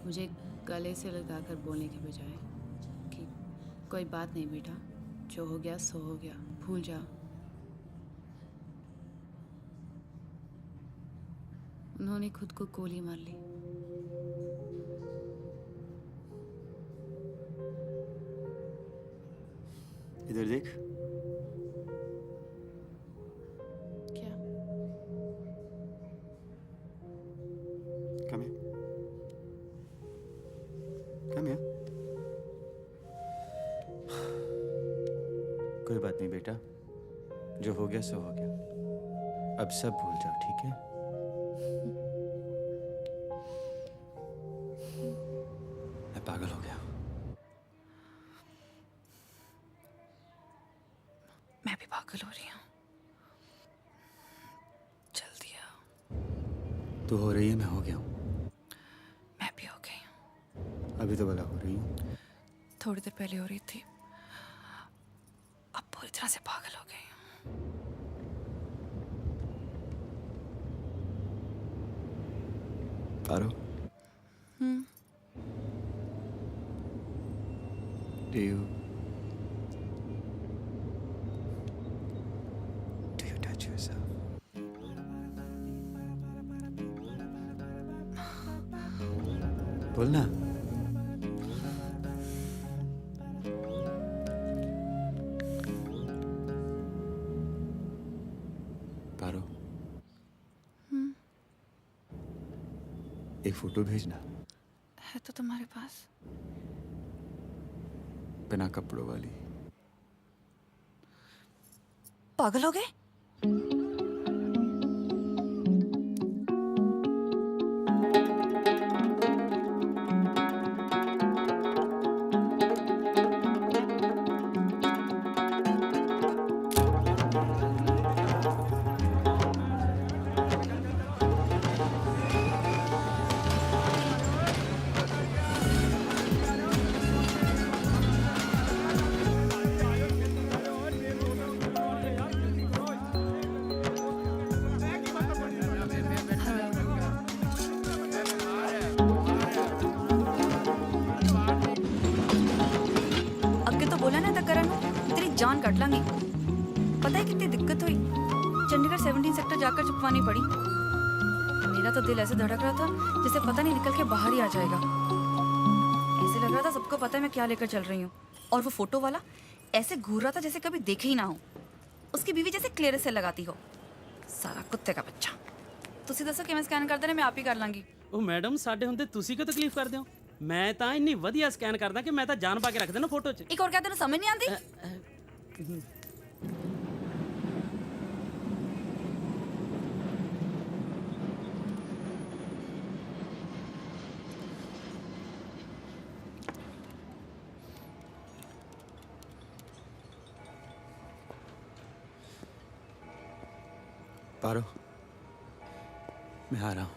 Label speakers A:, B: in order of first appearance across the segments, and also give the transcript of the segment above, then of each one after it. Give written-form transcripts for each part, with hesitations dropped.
A: मुझे गले से लगाकर बोलने के बजाय कि कोई बात नहीं बेटा, जो हो गया सो हो गया, भूल जाओ। उन्होंने खुद को गोली मार ली।
B: इधर देख।
A: क्या?
B: Come here. Come here. कोई बात नहीं बेटा, जो हो गया सो हो गया। अब सब भूल जाओ, ठीक है? मैं पागल हो गया।
A: मैं भी पागल हो रही हूँ। जल्दी आओ।
B: तू हो रही है, मैं हो गया हूँ।
A: मैं भी हो गई हूँ।
B: अभी तो भला हो रही हूँ।
A: थोड़ी देर पहले हो रही थी, अब पूरी तरह से पागल हो गई हूँ।
B: पारो, do you touch yourself? बोलना। पारो, एक फोटो भेजना।
A: है तो तुम्हारे पास।
B: बिना कपड़ों वाली।
A: पागल हो गए? अगे तो बोला ना था करण, तेरी जान काट लांगी। पता है कितनी दिक्कत हुई, चंडीगढ़ 17 सेक्टर जाकर छुपवानी पड़ी। मेरा तो दिल ऐसे धड़क रहा था जैसे पता नहीं निकल के बाहर ही आ जाएगा। ऐसे लग रहा था सबको पता है मैं क्या लेकर चल रही हूँ। और वो फोटो वाला ऐसे घूर रहा था जैसे कभी देखे ही ना हो। उसकी बीवी जैसे क्लियर से लगाती हो। सारा कुत्ते का बच्चा। ਤੁਸੀਂ ਦੱਸੋ ਕਿਵੇਂ ਸਕੈਨ ਕਰਦੇ ਨੇ? ਮੈਂ ਆਪ ਹੀ ਕਰ ਲਾਂਗੀ।
C: ਉਹ ਮੈਡਮ ਸਾਡੇ ਹੁੰਦੇ ਤੁਸੀਂ ਕਿਉਂ ਤਕਲੀਫ ਕਰਦੇ ਹੋ? ਮੈਂ ਤਾਂ ਇੰਨੀ ਵਧੀਆ ਸਕੈਨ ਕਰਦਾ ਕਿ ਮੈਂ ਤਾਂ ਜਾਨ ਪਾ ਕੇ ਰੱਖ ਦੇਣਾ ਫੋਟੋ 'ਚ।
A: ਇੱਕ ਹੋਰ ਕਹਿ ਤੈਨੂੰ ਸਮਝ ਨਹੀਂ ਆਉਂਦੀ?
B: पारो, मैं आ रहा हूँ।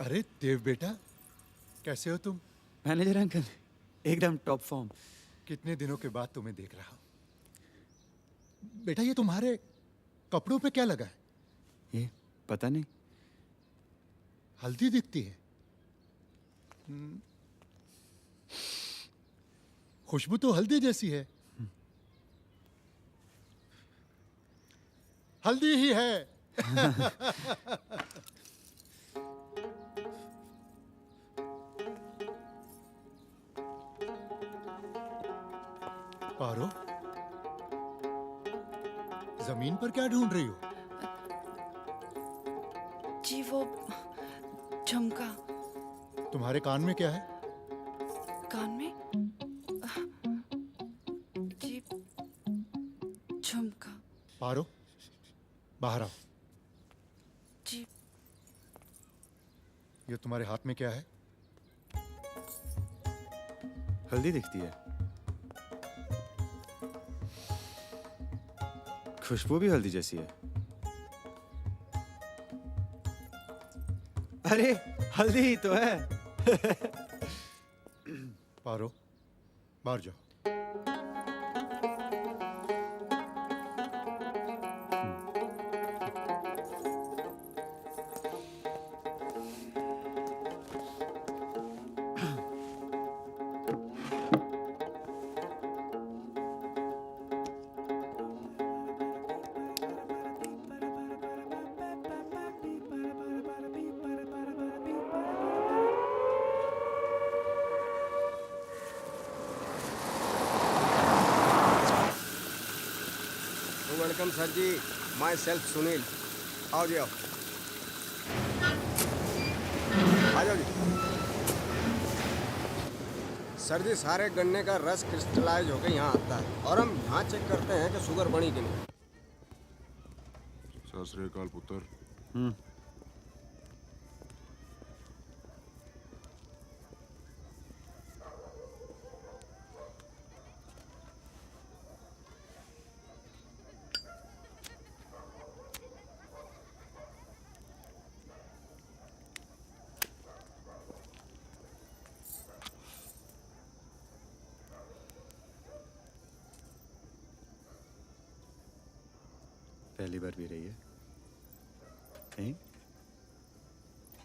D: अरे देव बेटा, कैसे हो तुम?
B: मैनेजर अंकल, एकदम टॉप फॉर्म।
D: कितने दिनों के बाद तुम्हें देख रहा हूं। बेटा ये तुम्हारे कपड़ों पे क्या लगा है?
B: ये पता नहीं।
D: हल्दी दिखती है। खुशबू तो हल्दी जैसी है। हल्दी ही है। पारो, जमीन पर क्या ढूंढ रही हो?
A: जी वो झुमका
D: तुम्हारे कान में क्या है?
A: कान में जी झुमका
D: पारो, बाहर आओ।
A: जी
D: ये तुम्हारे हाथ में क्या है?
B: हल्दी दिखती है। खुशबू भी हल्दी जैसी है। अरे हल्दी ही तो है।
D: पारो, बाहर जाओ।
E: Welcome sir ji, myself Sunil. आओ जी, आओ आ जाओ जी। सर जी, सारे गन्ने का रस क्रिस्टलाइज होकर यहाँ आता है और हम यहाँ चेक करते हैं कि शुगर बनी कि नहीं।
F: सत श्री अकाल पुत्र।
B: पहली बार भी रही है कहीं?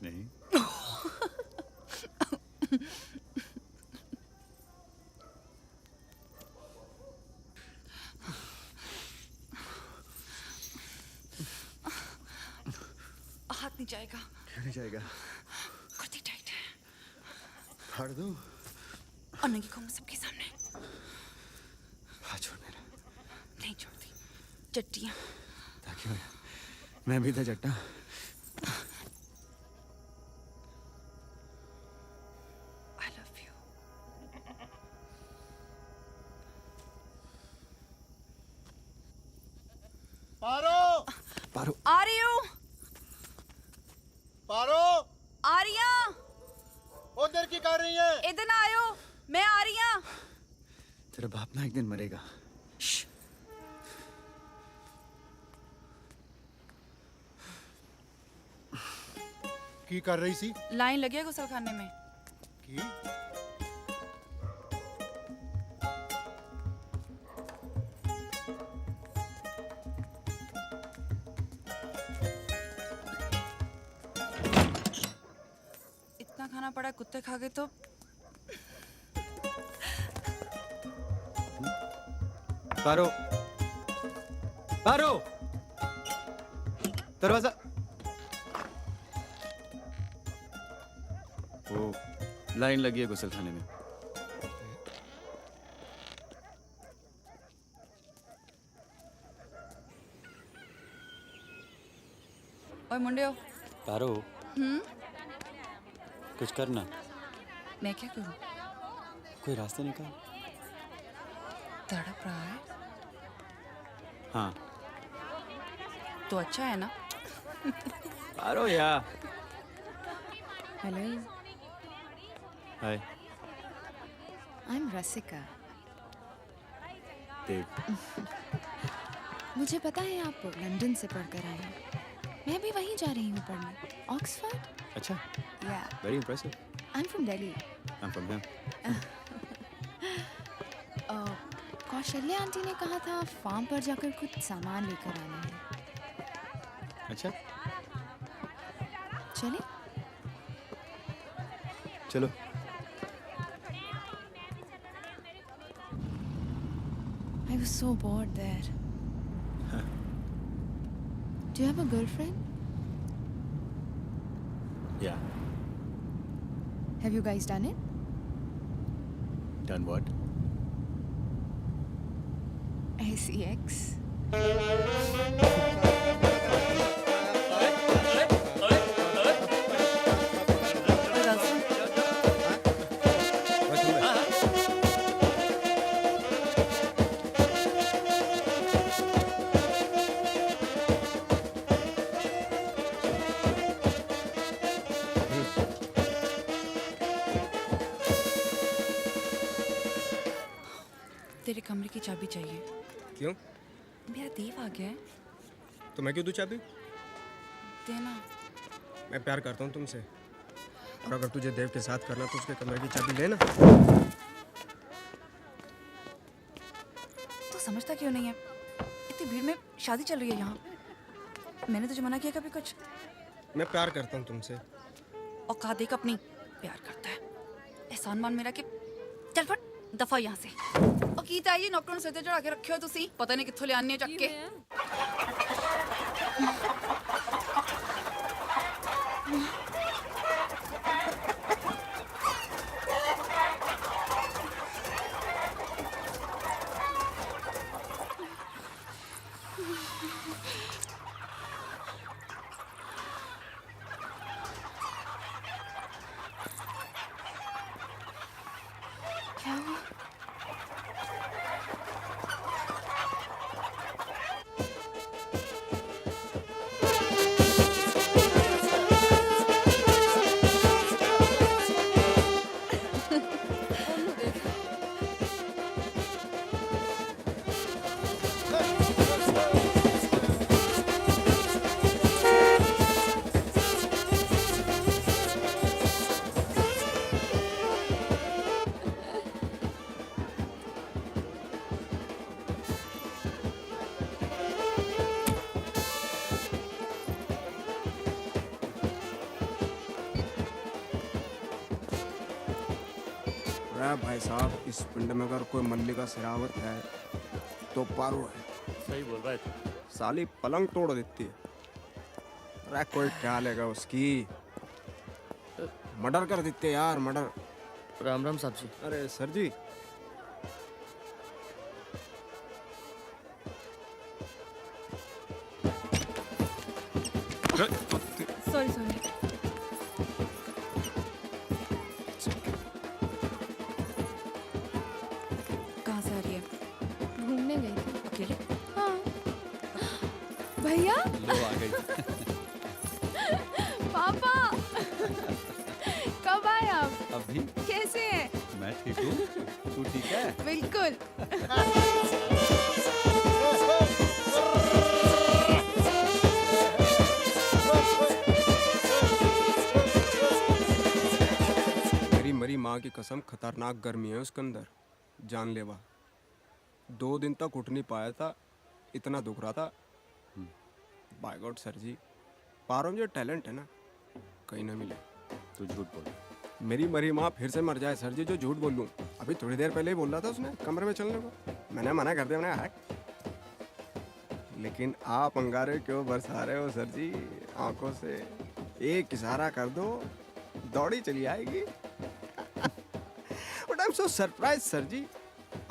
B: नहीं।
A: हाथ नहीं जाएगा।
B: क्यों नहीं जाएगा?
A: कुर्ती टाइट है
B: फाड़ दूं?
A: और नहीं कहूँ सबके सामने।
B: हाथ छोड़ मेरा।
A: नहीं छोड़ती। चट्टियाँ
B: ताकि मैं भी था जट्टा।
A: I love you.
D: पारो,
B: पारो।
A: आ रही हूँ।
D: पारो,
A: आ रही हूँ।
D: उधर की कर रही है?
A: इधर ना आयो, मैं आ रही हूँ।
B: तेरा बाप ना एक दिन मरेगा।
D: की कर रही सी?
A: लाइन लगी है गुसलखाने में।
D: की?
A: इतना खाना पड़ा, कुत्ते खा गए तो।
B: पारो, पारो, दरवाजा। वो लाइन लगी है गुसलखाने में।
A: ओए मुंडियो।
B: पारो, कुछ करना।
A: मैं क्या करूं?
B: कोई रास्ता निकाल।
A: तड़प रहा है
B: हाँ।
A: तो अच्छा है ना।
B: पारो यार।
G: हेलो,
B: हाय
G: आई एम रसिका।
B: देव।
G: मुझे पता है आप लंदन से पढ़कर आए हैं। मैं भी वहीं जा रही हूँ पढ़ने, ऑक्सफोर्ड।
B: अच्छा,
G: या
B: very impressive.
G: I am from Delhi.
B: I am from here.
G: Kaushalya aunty ने कहा था फार्म पर जाकर कुछ सामान लेकर आना है।
B: अच्छा,
G: चले?
B: चलो।
G: I was so bored there. Do you have a girlfriend?
B: Yeah.
G: Have you guys done it?
B: Done what?
G: SEX.
A: तेरे कमरे की चाबी चाहिए।
E: क्यों?
A: मेरा देव आ गया है।
E: तो मैं क्यों दूं चाबी?
A: देना।
E: मैं प्यार करता हूँ तुमसे, और अगर तुझे देव के साथ करना तो उसके कमरे की चाबी लेना।
A: तू समझता क्यों नहीं है? इतनी भीड़ में शादी चल रही है यहाँ। मैंने तुझे मना किया कभी कुछ?
E: मैं प्यार करता हूँ तुमसे।
A: औकात देख अपनी। प्यार करता है, एहसान मान मेरा कि चल फट दफा यहाँ से। और कीता ये नौकरों ने सिर चढ़ा के रखे हो तुसी, पता नहीं कित्थों ले आने चक के। क्या हुआ?
E: अरे भाई साहब, इस पिंड में अगर कोई मल्लिका सिरावत है तो पारो है।
C: सही बोल रहा है तू।
E: साली पलंग तोड़ देती है। अरे कोई क्या लेगा उसकी? मर्डर कर देते यार, मर्डर।
F: राम राम साहब जी।
E: अरे सर जी,
A: सॉरी सॉरी। कहाँ से आ रही है?
G: घूमने गई थी।
A: अकेले?
G: हाँ। भैया,
F: लो आ गई।
G: पापा, कब आए आप?
F: अभी
G: कैसे हैं?
F: मैं ठीक हूँ, तू ठीक है?
G: बिल्कुल।
E: मेरी मरी माँ की कसम, खतरनाक गर्मी है उसके अंदर, जानलेवा। 2 दिन तक उठ नहीं पाया था, इतना दुख रहा था। बाय गॉड सर जी, पारो में जो टैलेंट है ना, कहीं ना मिले।
F: तू झूठ बोल।
E: मेरी मरी माँ फिर से मर जाए सर जी, जो झूठ बोलूं। अभी थोड़ी देर पहले ही बोल रहा था उसने कमरे में चलने को, मैंने मना कर दिया, मैंने हट। लेकिन आप अंगारे क्यों बरसा रहे हो सर जी आंखों से? एक इशारा कर दो, दौड़ी चली आएगी। But I am so surprise sir ji,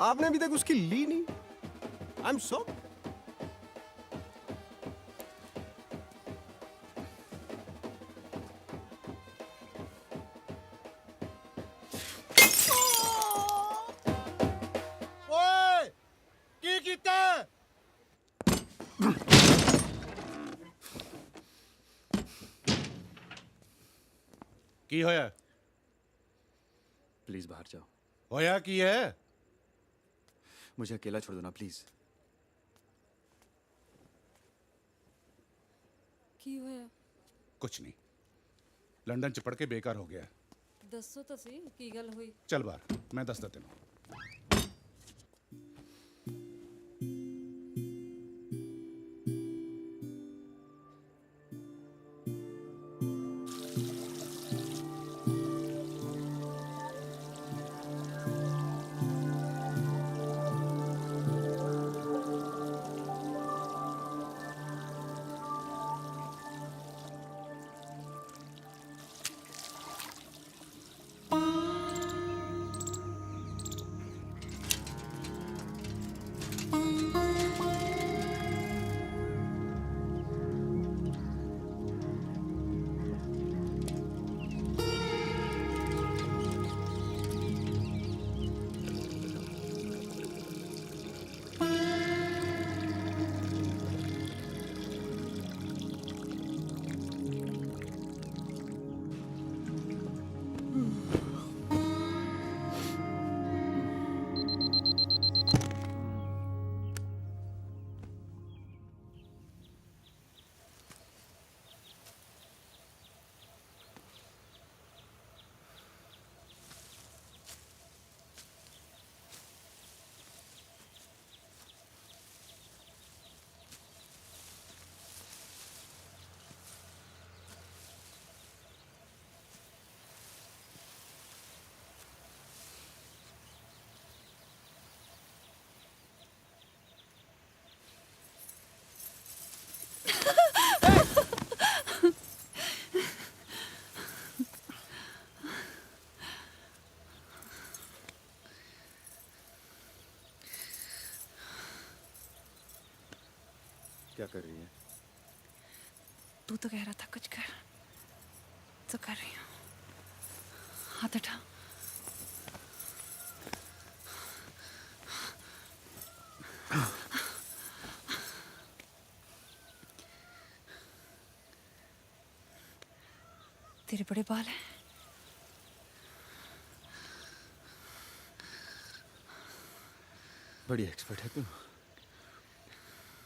E: आपने अभी तक उसकी ली नहीं। आई एम सो
D: ओए की कीता?
H: की होया?
F: प्लीज बाहर जाओ,
H: होया की है?
F: मुझे अकेला छोड़ दो ना प्लीज।
I: की होया?
H: कुछ नहीं, लंदन च पढ़ के बेकार हो गया।
I: दसो तो सी की गल हुई।
H: चल बाहर, मैं दसदा तेनों।
F: क्या कर रही है?
A: तू तो कह रहा था कुछ कर, तो कर रही हूँ। हाथ उठा। तेरे बड़े बाल हैं।
F: बड़ी एक्सपर्ट है तुम।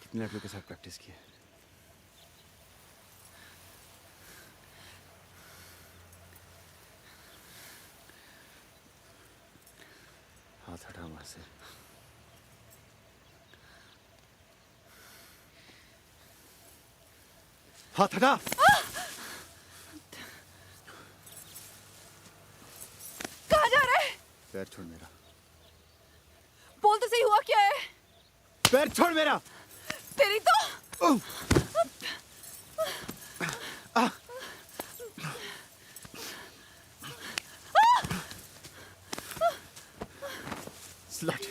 F: कितने लड़कों के साथ प्रैक्टिस की है? हाथ हटा वहां से। हाथ हटा।
A: कहाँ जा रहा है?
F: पैर छोड़ मेरा।
A: बोल तो सही, हुआ क्या है?
F: पैर छोड़ मेरा।
A: तेरी तो
F: स्लट।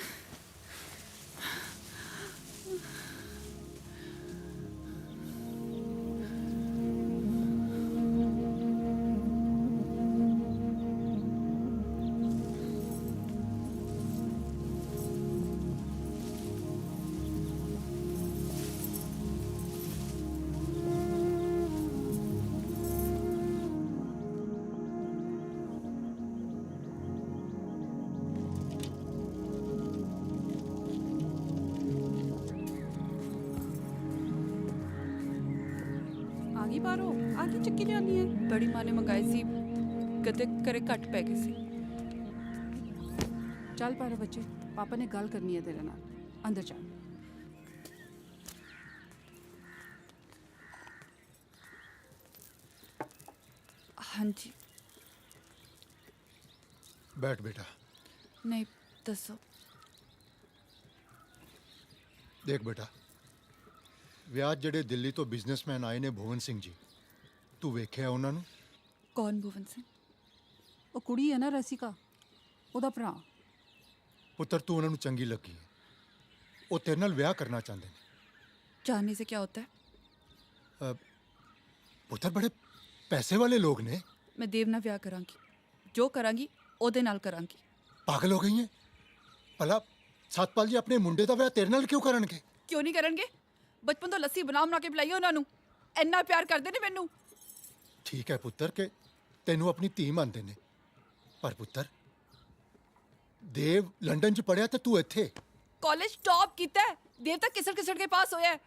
A: आगी पारो, आगी चक्की जानी है। बड़ी माँ ने मंगाई सी, कदे करे घट पै गई सी।
I: ਚੱਲ ਪਾਰੋ ਬੱਚੇ, ਪਾਪਾ ਨੇ ਗੱਲ ਕਰਨੀ ਹੈ ਤੇਰੇ ਨਾਲ। ਅੰਦਰ ਚੱਲ।
A: हाँ जी।
D: बैठ बेटा।
A: नहीं, दसो।
D: देख बेटा, ਵਿਆਹ ਜਿਹੜੇ ਦਿੱਲੀ ਤੋਂ ਬਿਜ਼ਨਸਮੈਨ ਆਏ ਨੇ ਭੁਵਨ ਸਿੰਘ ਜੀ, ਤੂੰ ਵੇਖਿਆ ਉਹਨਾਂ ਨੂੰ?
A: कौन भुवन सिंह?
I: ਉਹ ਕੁੜੀ ਹੈ ਨਾ ਰਸਿਕਾ, ਉਹਦਾ ਭਰਾ।
D: ਪੁੱਤਰ ਤੂੰ ਉਹਨਾਂ ਨੂੰ ਚੰਗੀ ਲੱਗੀ ਹੈ। ਉਹ ਤੇਰੇ ਨਾਲ ਵਿਆਹ ਕਰਨਾ ਚਾਹੁੰਦੇ ਨੇ।
A: जानने से क्या होता है?
D: ਪੁੱਤਰ ਬੜੇ ਪੈਸੇ ਵਾਲੇ ਲੋਕ ਨੇ।
A: मैं देव नाल विआह करांगी, जो करांगी ओदे नाल करांगी।
D: ਪਾਗਲ ਹੋ ਗਈ ਹੈ? ਭਲਾ ਸਤਪਾਲ ਜੀ ਆਪਣੇ ਮੁੰਡੇ ਦਾ ਵਿਆਹ ਤੇਰੇ ਨਾਲ ਕਿਉਂ ਕਰਨਗੇ?
A: क्यों नहीं करनगे? बचपन तो लस्सी बना के पिलाई ਉਹਨਾਂ ਨੂੰ। ਇੰਨਾ ਪਿਆਰ ਕਰਦੇ ਨੇ ਮੈਨੂੰ।
D: ਠੀਕ ਹੈ ਪੁੱਤਰ ਕਿ ਤੈਨੂੰ ਆਪਣੀ ਧੀ ਮੰਨਦੇ ਨੇ, ਪਰ ਪੁੱਤਰ ਦੇਵ ਲੰਡਨ 'ਚ ਪੜਿਆ ਤੇ ਤੂੰ ਇੱਥੇ।
A: कॉलेज टॉप कीता है, देव तक किसड़ किसड़ के पास होया है।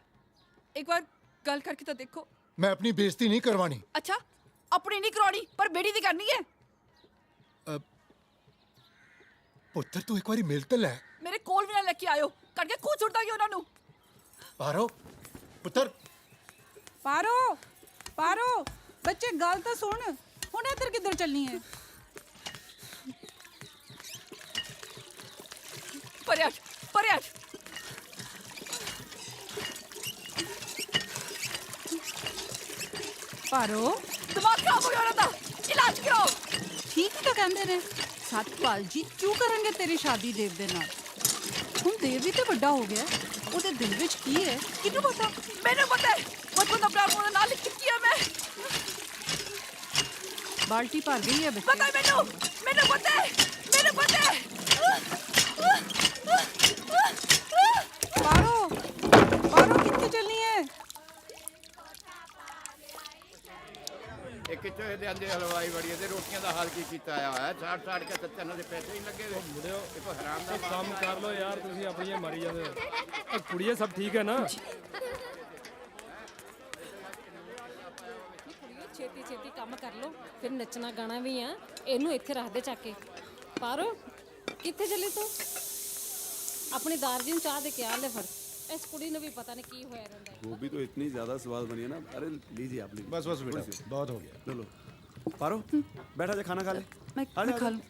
A: एक बार गल करके तो देखो।
D: ਮੈਂ ਆਪਣੀ ਬੇਇੱਜ਼ਤੀ ਨਹੀਂ ਕਰਵਾਣੀ।
A: अच्छा, अपनी नहीं करवानी पर बेटी दी करनी है।
D: ਪੁੱਤਰ ਤੂੰ ਇੱਕ ਵਾਰੀ ਮਿਲ ਤੇ ਲੈ।
A: मेरे कोल भी ना लेके आयो, करके खून सुट दांगी ਉਹਨਾਂ ਨੂੰ।
D: ਪਾਰੋ ਪੁੱਤਰ।
I: ਪਾਰੋ ਪਾਰੋ ਬੱਚੇ, ਗੱਲ ਤਾਂ ਸੁਣ। ਹੁਣ ਇੱਧਰ ਕਿੱਧਰ ਚੱਲਣੀ ਹੈ?
A: परे हट, परे हट।
I: ਪਾਰੋ
A: दिमाग खराब हो गया ਉਹਨਾਂ ਦਾ, इलाज कराओ।
I: ਠੀਕ ਤਾਂ ਕਹਿੰਦੇ ਨੇ। ਸਤਪਾਲ ਜੀ ਕਿਉਂ ਕਰਨਗੇ ਤੇਰੀ ਸ਼ਾਦੀ ਦੇਵ ਦੇ ਨਾਲ? ਹੁਣ ਦੇਵ ਵੀ ਤੇ ਵੱਡਾ ਹੋ ਗਿਆ, ਉਹਦੇ ਦਿਲ ਵਿੱਚ ਕੀ ਹੈ ਕਿਹਨੂੰ ਪਤਾ?
A: ਮੈਨੂੰ ਪਤਾ ਹੈ, ਬਚਪਨ ਦਾ ਪਿਆਰ ਉਹਦੇ ਨਾਲ ਲਿਖ ਕੇ ਮੈਂ।
I: ਬਾਲਟੀ ਭਰ ਗਈ ਹੈ
A: ਪਤਾ
I: ਬੱਚੇ।
A: ਹੈ ਮੈਨੂੰ, ਮੈਨੂੰ ਪਤਾ ਹੈ, ਮੈਨੂੰ ਪਤਾ ਹੈ।
I: ਪਾਰੋ ਪਾਰੋ ਕਿੱਥੇ ਚੱਲਣੀ ਹੈ?
J: ਇਹ ਕਿੱਥੋਂ ਇਹਦੇ ਆਂਦੇ ਹਲਵਾਈ ਬੜੀ ਇਹਦੇ ਰੋਟੀਆਂ ਦਾ ਹਾਲ ਕੀ ਕੀਤਾ ਹੋਇਆ ਹੈ? ਸਾੜ ਕੇ ਤੇ ਤੈਨਾਂ ਦੇ ਪੈਸੇ ਹੀ ਲੱਗੇ ਵੇ ਮੁੰਡਿਓ। ਇਹ ਕੋਈ ਹਰਾਮ ਦਾ
E: ਕੰਮ ਕਰ ਲੋ ਯਾਰ, ਤੁਸੀਂ ਆਪਣੀਆਂ ਮਾਰੀ ਜਾਂਦੇ ਹੋ। ਕੁੜੀਏ ਸਭ ਠੀਕ ਹੈ ਨਾ?
I: ਛੇਤੀ ਛੇਤੀ ਕੰਮ ਕਰ ਲੋ, ਫਿਰ ਨੱਚਣਾ ਗਾਣਾ ਵੀ ਆ। ਇਹਨੂੰ ਇੱਥੇ ਰੱਖ ਦੇ ਚੱਕ ਕੇ। ਪਾਰੋ ਕਿੱਥੇ ਚੱਲੀ ਤੂੰ? ਆਪਣੀ ਦਾਰਜੀ ਨੂੰ ਚਾਹ ਦੇ ਕੇ ਆ ਲੈ ਫੜ। इस कुड़ी ने भी पता नहीं की होया रहंदा है।
F: वो भी तो इतनी ज्यादा स्वाद बनी है ना। अरे लीजिए आप लीजिए।
H: बस बस बेटा, बहुत हो गया।
F: लो लो। पारो बैठा जा, खाना खा ले।
A: मैं
F: आजा,
A: खा
F: आजा।
A: लूं।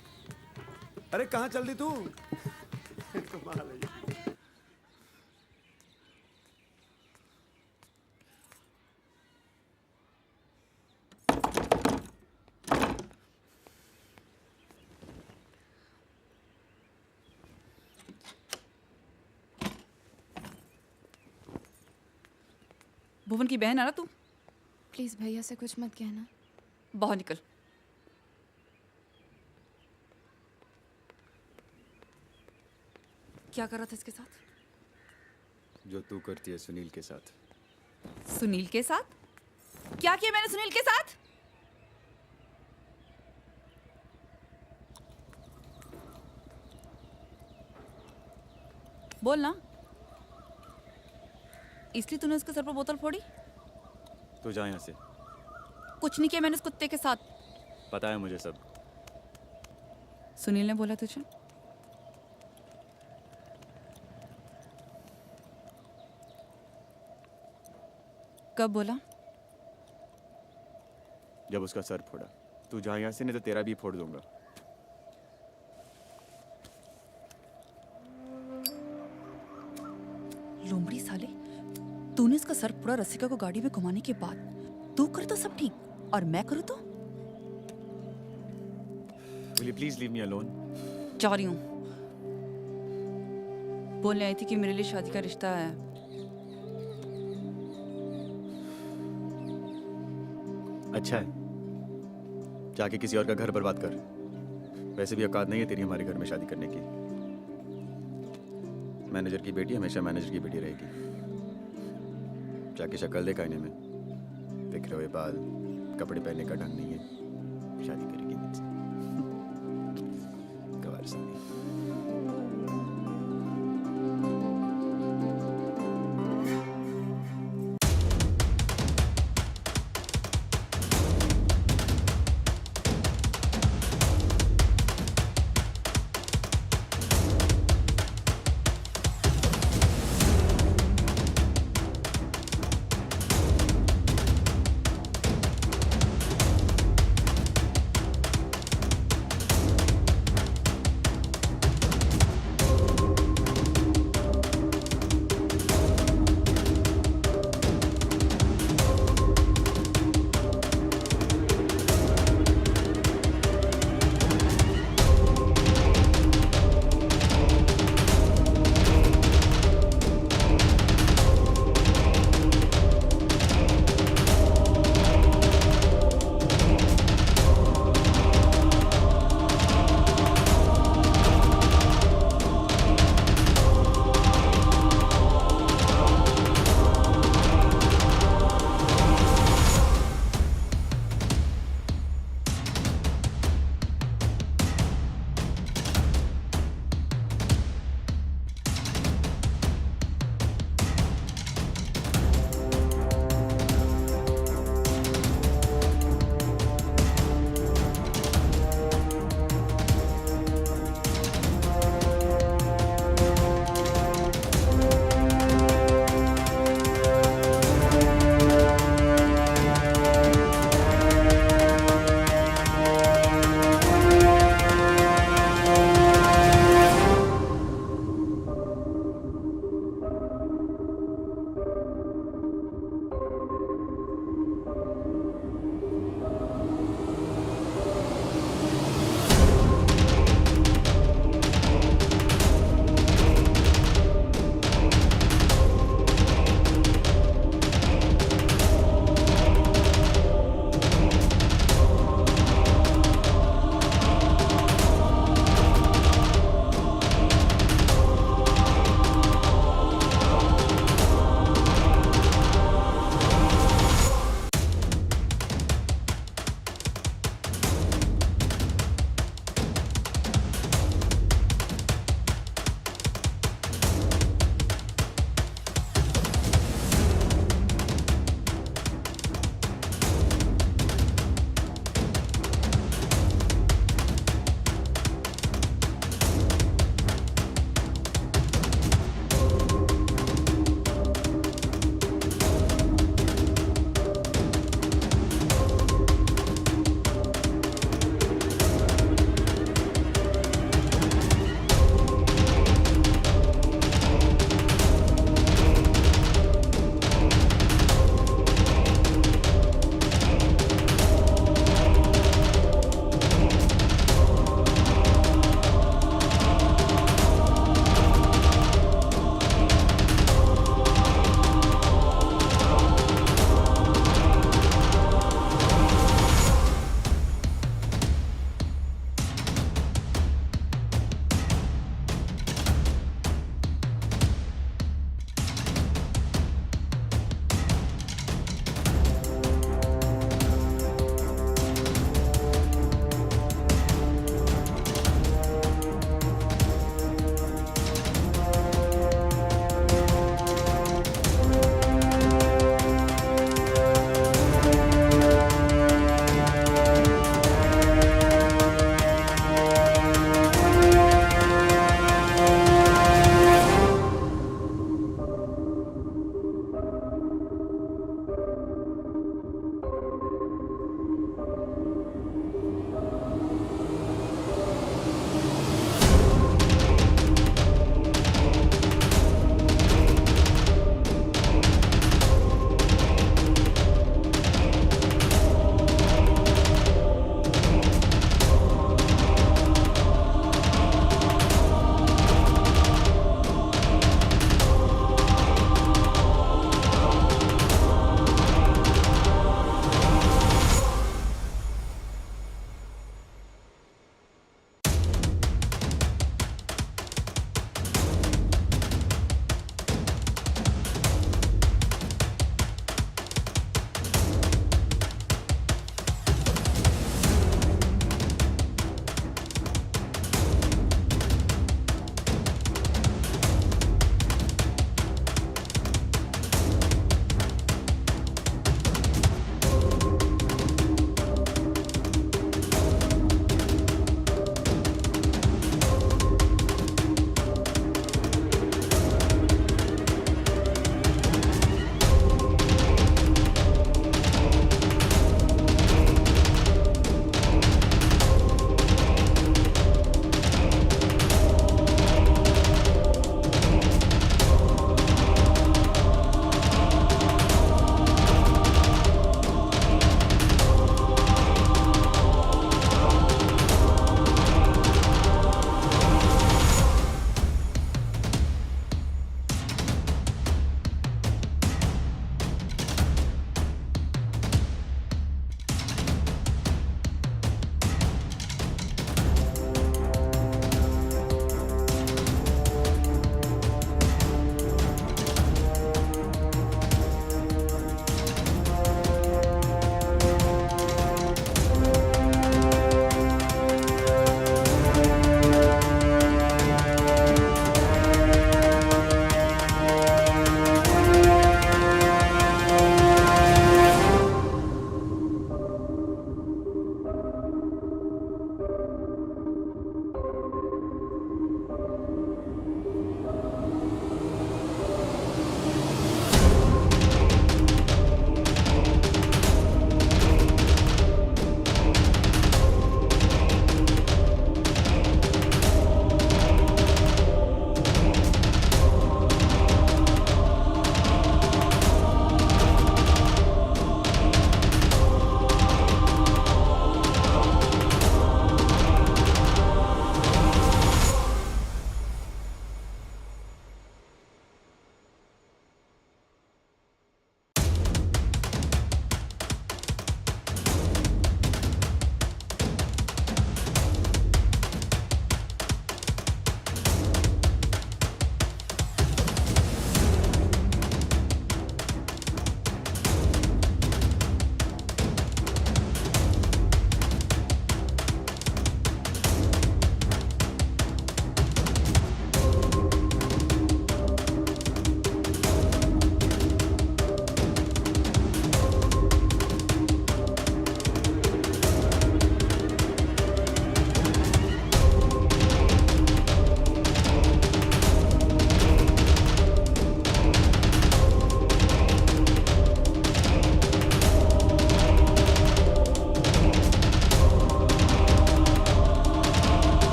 F: अरे कहाँ चल दी तू? कमाल है ये।
A: भुवन की बहन है ना तू?
G: प्लीज भैया से कुछ मत कहना।
A: बाहर निकल। क्या कर रहा था इसके साथ?
B: जो तू करती है सुनील के साथ।
A: सुनील के साथ? क्या किया मैंने सुनील के साथ? बोल ना। इसलिए तूने उसके सर पर बोतल फोड़ी?
B: तू जा यहाँ से।
A: कुछ नहीं किया मैंने उस कुत्ते के साथ।
B: पता है मुझे सब।
A: सुनील ने बोला तुझे? कब बोला?
B: जब उसका सर फोड़ा। तू जा यहाँ से, नहीं तो तेरा भी फोड़ दूंगा।
A: लोमड़ी साले, तूने इसका सर फोड़ा रसिका को गाड़ी में घुमाने के बाद। तू करे तो सब ठीक और मैं करूँ तो?
B: Will you please leave me alone?
A: जा रही हूँ। बोलने आई थी कि मेरे लिए शादी का रिश्ता है।
B: अच्छा है, जाके किसी और का घर बर्बाद कर। वैसे भी औकात नहीं है तेरी हमारे घर में शादी करने की। मैनेजर की बेटी हमेशा मैनेजर की बेटी रहेगी। जाके शक्ल देख आईने में, दिख रहे हुए बाल, कपड़े पहनने का ढंग नहीं है। शादी करेगी मुझसे। गवार साली।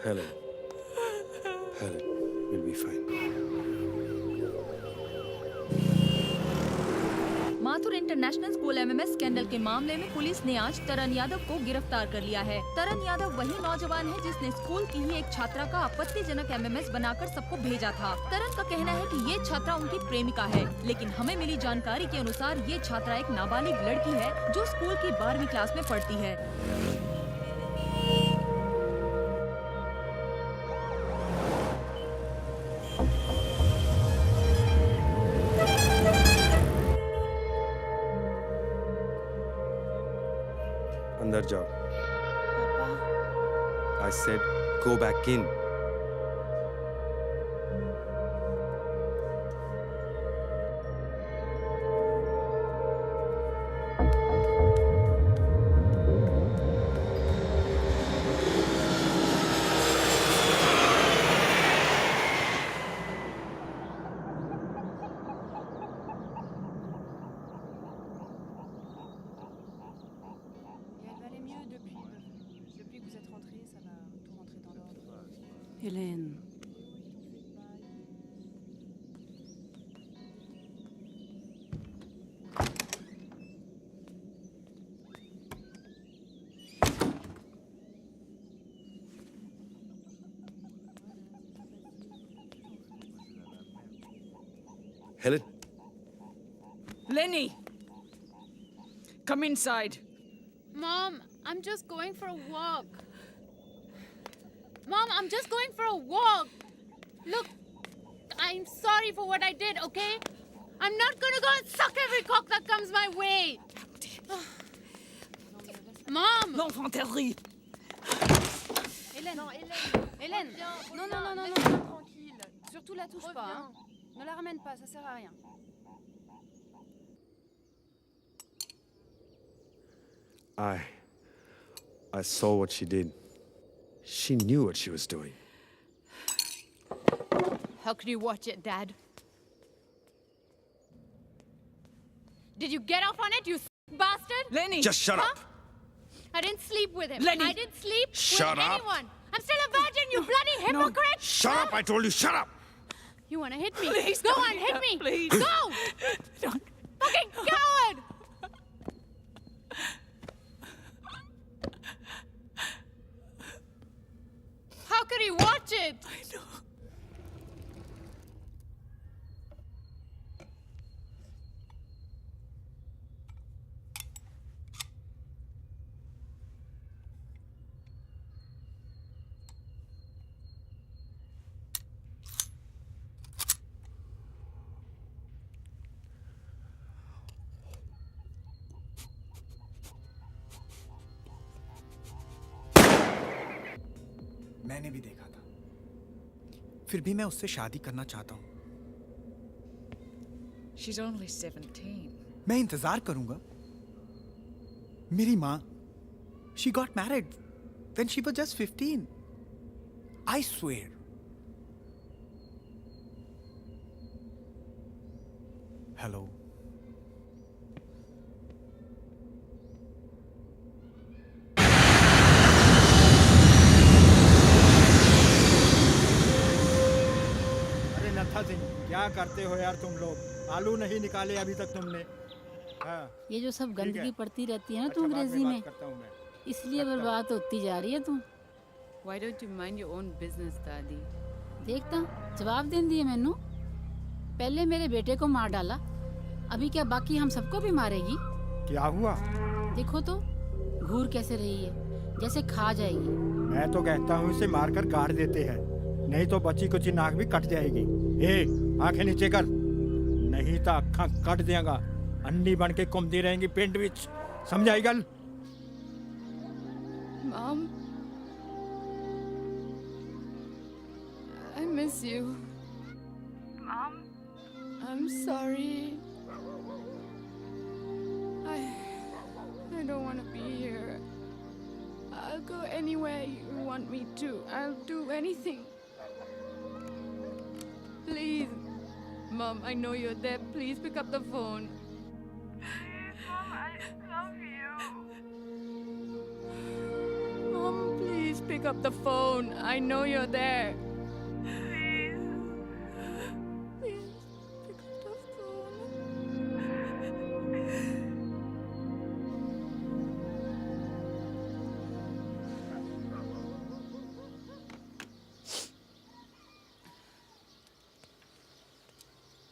E: Helen. Helen, we'll be fine.
A: Mathur international school MMS scandal के मामले में पुलिस ने आज तरन यादव को गिरफ्तार कर लिया है। तरन यादव वही नौजवान है जिसने स्कूल की ही एक छात्रा का आपत्तिजनक एमएमएस बनाकर सबको भेजा था। तरन का कहना है कि ये छात्रा उनकी प्रेमिका है, लेकिन हमें मिली जानकारी के अनुसार ये छात्रा एक नाबालिग लड़की है जो स्कूल की 12वीं क्लास में पढ़ती है।
E: अंदर जाओ। I said go back in.
K: Et elle va aller mieux depuis que vous êtes rentrés, ça va tout rentrer dans l'ordre.
I: Hélène.
E: Helen,
K: Lenny! Come inside.
G: Mom, I'm just going for a walk. Mom, I'm just going for a walk. Look, I'm sorry for what I did, okay? I'm not gonna go and suck every cock that comes my way. Mom!
K: L'enfant terrible!
I: Hélène, non, Hélène, non, non, non, non, non, tranquille. Surtout la touche pas, hein. Ne la ramène pas, ça sert à rien.
E: I saw what she did. She knew what she was doing.
G: How could you watch it, Dad? Did you get off on it, you bastard?
K: Lenny!
E: Just shut up.
G: I didn't sleep with him.
K: Lenny!
G: I didn't sleep
E: Shut
G: with
E: up.
G: anyone. I'm still a virgin, you bloody hypocrite!
E: Shut up, I told you, shut up.
G: You wanna hit me?
K: Please
G: Go
K: don't
G: on,
K: do
G: hit
K: that,
G: me!
K: please.
G: Go!
K: Don't.
G: Fucking coward! How could he watch it?
K: I know.
L: मैंने भी देखा था, फिर भी मैं उससे शादी करना चाहता हूँ।
K: She's only 17.
L: मैं इंतजार करूंगा। मेरी माँ, she got married when she was just 15. I swear. Hello.
F: अरे नत्था सिंह, क्या करते हो यार तुम लोग? आलू नहीं निकाले अभी तक तुमने। हाँ,
I: ये जो सब
F: ठीक है।
I: गंदगी पड़ती रहती है ना
F: अच्छा,
I: तू
F: बाद
I: अंग्रेजी
F: बात
I: में,
F: करता हूँ मैं।
I: इसलिए बर्बाद होती जा रही है तू।
K: Why don't you mind your own business, Daddy?
I: देखता जवाब देंदी है मैनू। पहले मेरे बेटे को मार डाला, अभी क्या बाकी हम सबको भी मारेगी?
F: क्या हुआ?
I: देखो तो घूर कैसे रही है, जैसे खा जाएगी।
F: मैं तो कहता हूँ इसे मारकर गाड़ देते हैं, नहीं तो बच्ची कुची नाक भी कट जाएगी। ए, आंखें नीचे कर, नहीं तो अखा कट देगा। अन्नी बन के घूमती रहेंगी पिंड विच, समझाई गल?
G: Mom, I miss you. Mom, I'm sorry. I don't want to be here. I'll go anywhere you want me to. I'll do anything. Please. Mom, I know you're there. Please pick up the phone. Please, Mom, I love you. Mom, please
K: Pick up the phone. I know you're there. Please, pick up the phone.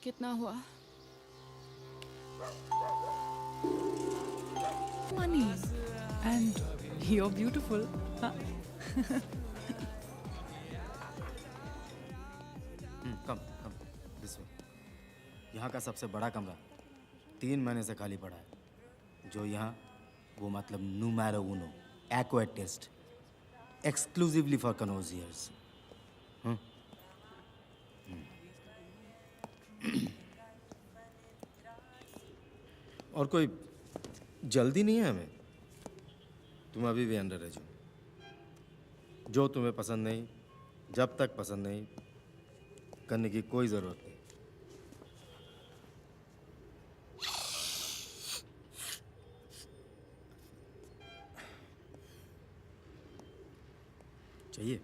K: कितना हुआ? Money. And you're beautiful. Huh?
M: Come this way. यहाँ का सबसे बड़ा कमरा 3 महीने से खाली पड़ा है। जो यहाँ वो मतलब नुमेरो उनो एक्वाट टेस्ट एक्सक्लूसिवली फॉर कनोजियर्स। और कोई जल्दी नहीं है हमें। तुम अभी भी अंडर एज हो। जो तुम्हें पसंद नहीं, जब तक पसंद नहीं, करने की कोई जरूरत नहीं। चाहिए?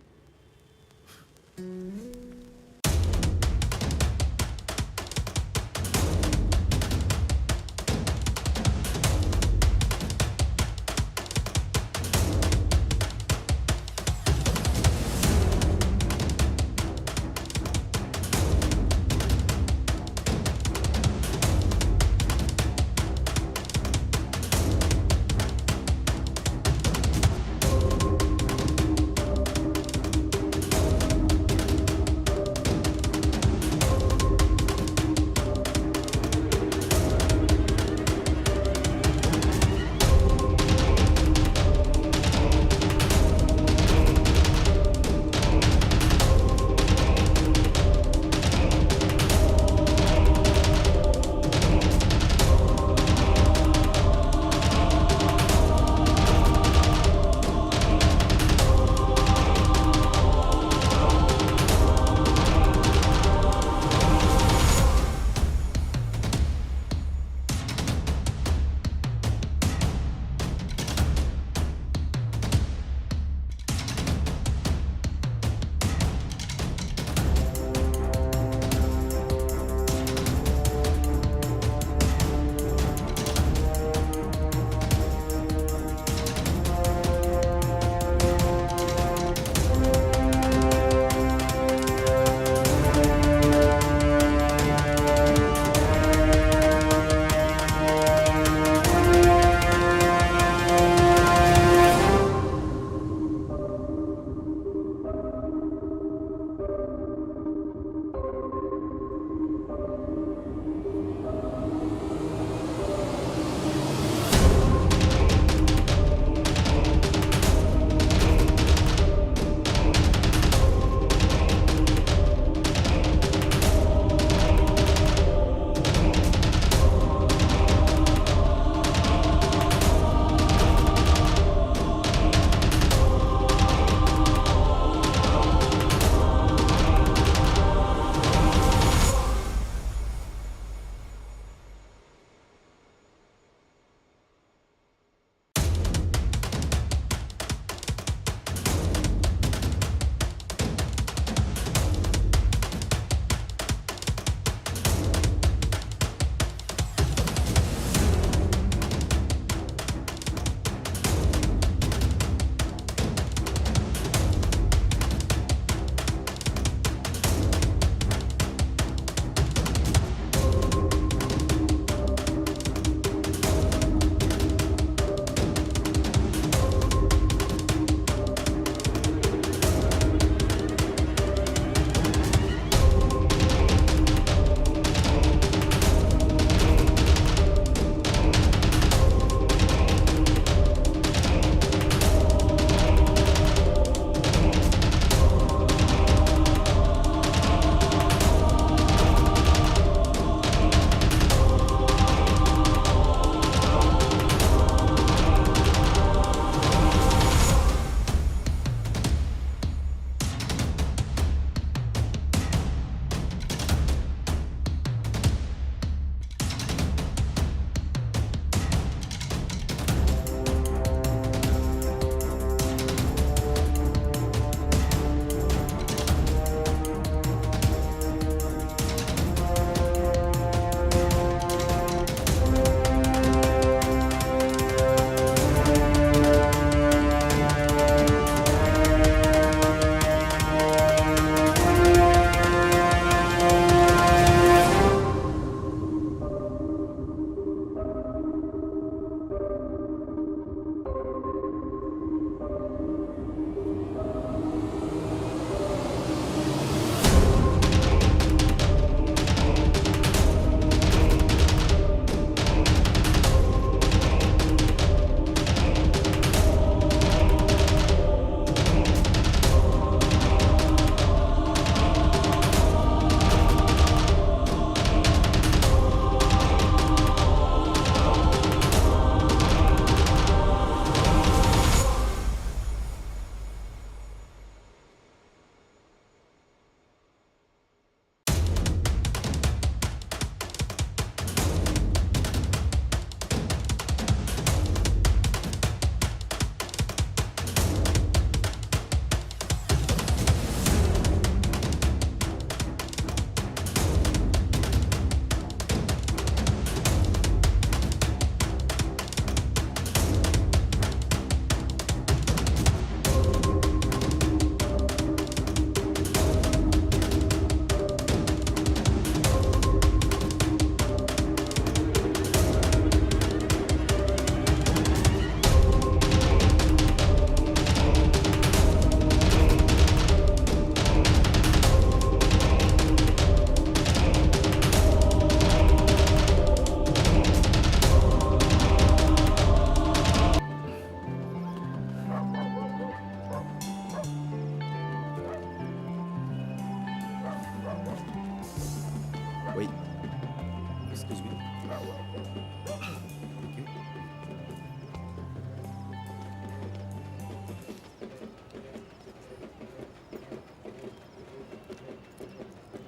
M: Excuse me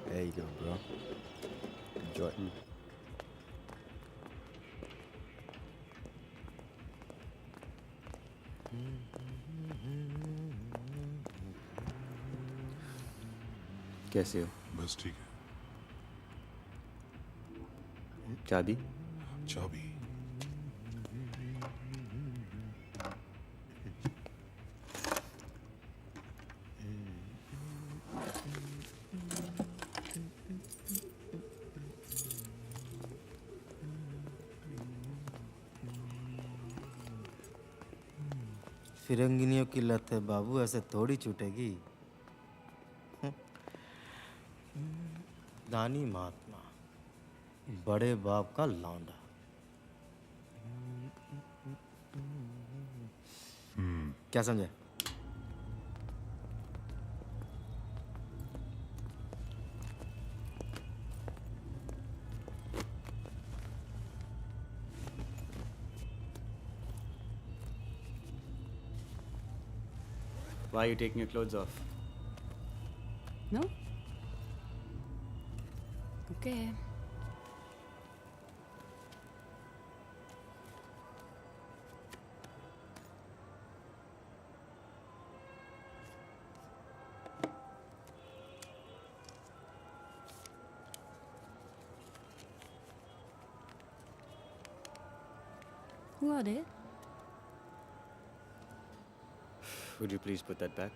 M: There you go, bro. Enjoy.
B: कैसे हो?
H: बस ठीक है।
B: चाबी?
H: चाबी
M: फिरंगिनियों की लत है बाबू, ऐसे थोड़ी छूटेगी। दानी महात्मा, बड़े बाप का लौंडा। क्या समझे?
B: Why are you taking your clothes off?
K: No? Okay. Who are they?
B: Would you please put that back?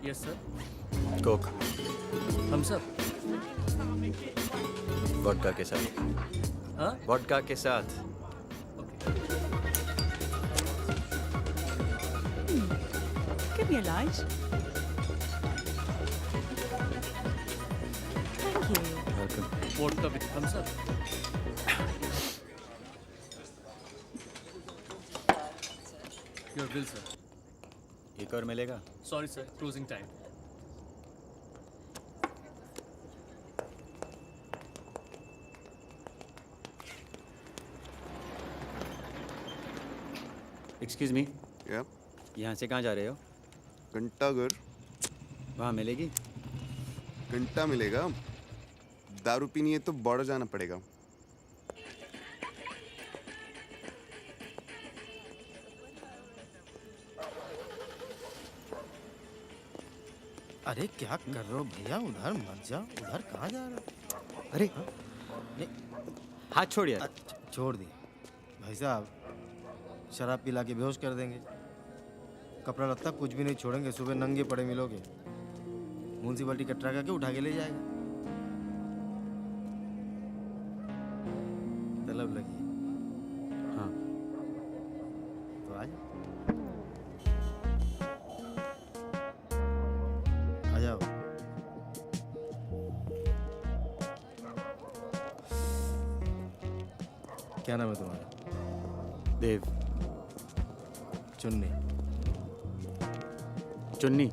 C: Yes sir.
B: Coke.
C: हम सब
B: वोडका के साथ।
C: हाँ
B: वोडका के साथ।
K: Give me a light. Thank you.
B: Welcome.
C: Vodka with Thums Up. Your bill sir.
B: एक और मिलेगा?
C: Sorry sir, closing time.
B: Excuse me.
J: Yeah.
B: यहाँ से कहाँ जा रहे हो?
J: घंटाघर।
B: वहाँ मिलेगी?
J: घंटा मिलेगा। दारू पीनी है तो बॉर्डर जाना पड़ेगा।
M: अरे क्या कर रहे हो भैया? उधर मत जाओ। उधर कहाँ जा रहे हो?
B: अरे
M: नहीं,
B: हाथ छोड़ यार।
M: अच्छा, छोड़ दिए भाई साहब। शराब पिला के बेहोश कर देंगे। कपड़ा लत्ता कुछ भी नहीं छोड़ेंगे। सुबह नंगे पड़े मिलोगे। म्यूनसिपलिटी कटरा करके उठा के ले जाएगा। तलब लगी है।
B: हाँ।
M: तो आ जाओ। आ जाओ। क्या नाम है तुम्हारा?
B: देव।
M: चुन्नी।
B: चुन्नी।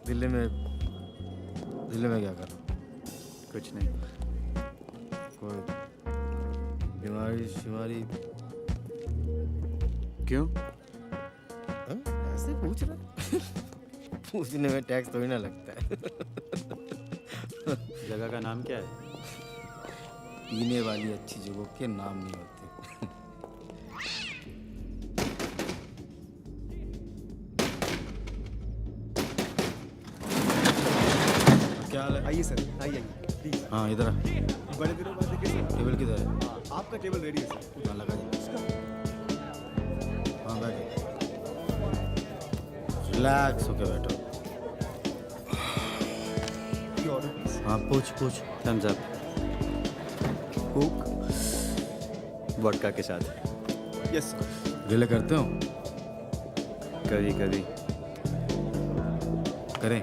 M: दिल्ली में क्या कर रहा हो?
B: कुछ नहीं।
M: कोई बीमारी शिमारी?
B: क्यों?
M: हाँ? ऐसे पूछ रहा पूछने में टैक्स थोड़ी ना लगता है।
B: जगह का नाम क्या है?
M: पीने वाली अच्छी जगहों के नाम नहीं होते। क्या हाल है?
L: आइए सर, आइए प्लीज।
M: हाँ इधर आ।
L: बड़े दिनों बाद देखे सर।
M: टेबल किधर है?
L: आपका टेबल रेडी है सर।
M: हाँ लगा दे। हाँ बैठो। रिलैक्स होके बैठो।
L: Order please.
M: हाँ पूछ।
B: Thums up.
M: कुक
B: वोडका के साथ।
L: Yes sir.
M: रिले करते हो?
B: कभी कभी।
M: करें।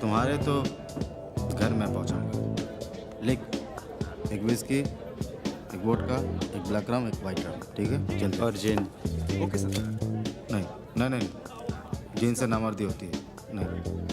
M: तुम्हारे तो घर में पहुंचाऊंगा। लिख, एक विस्की, एक वोडका, एक ब्लैक रम, एक वाइट रम, ठीक है? चल।
B: और जिन। Okay sir.
M: नहीं नहीं नहीं, जिन से नामर्दी होती है, नहीं।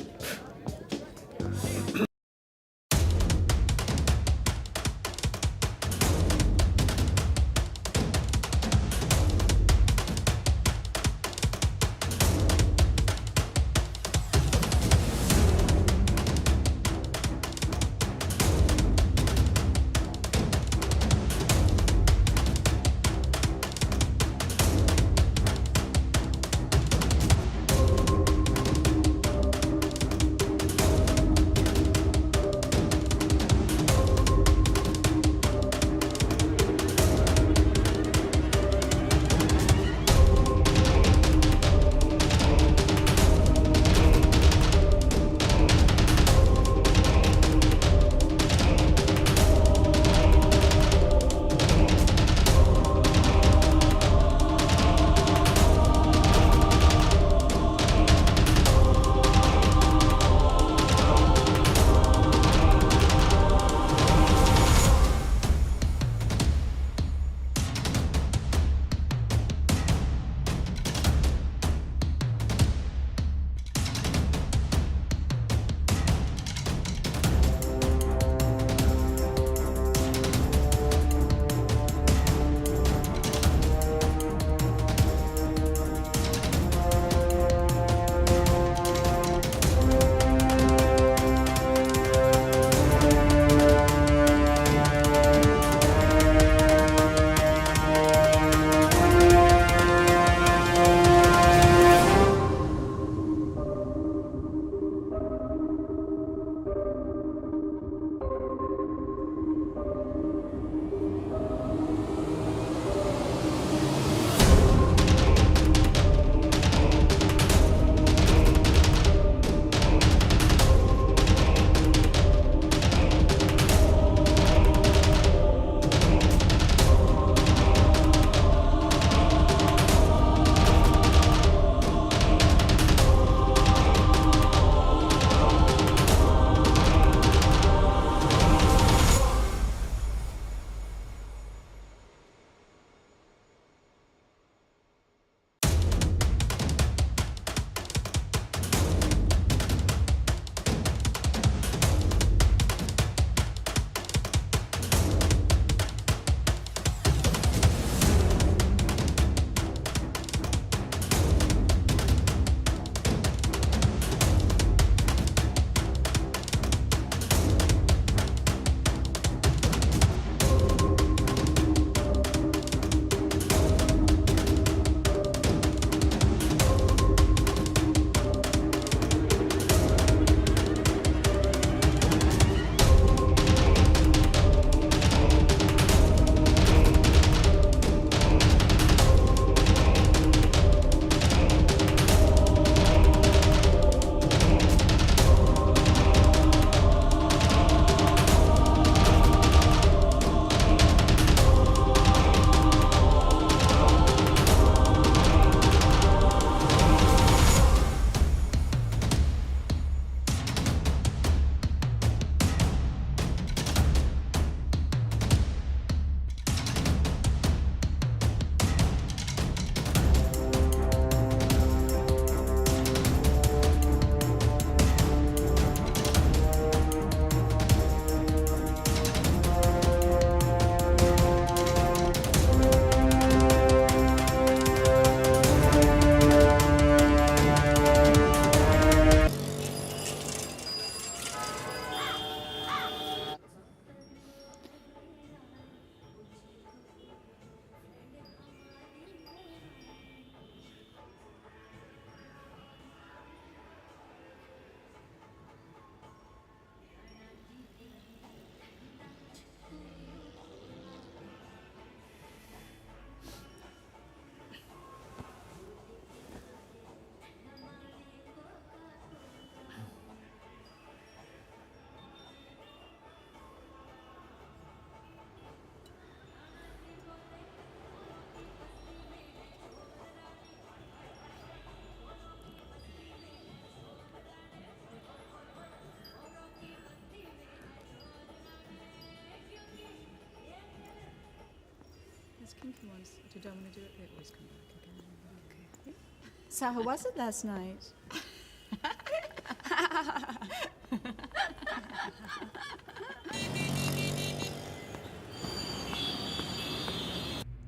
K: So how was it last night?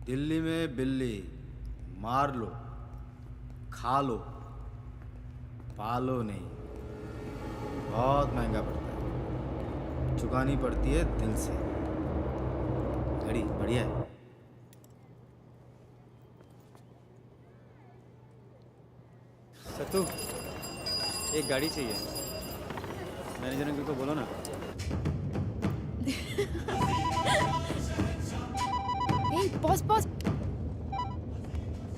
M: Delhi में बिल्ली मार लो, खा लो, पालो नहीं, बहुत महंगा पड़ता है, चुकानी पड़ती है दिल से। घड़ी बढ़िया है।
B: सत्तू, एक गाड़ी चाहिए। मैनेजर अंकल को बोलो ना।
K: Hey, boss.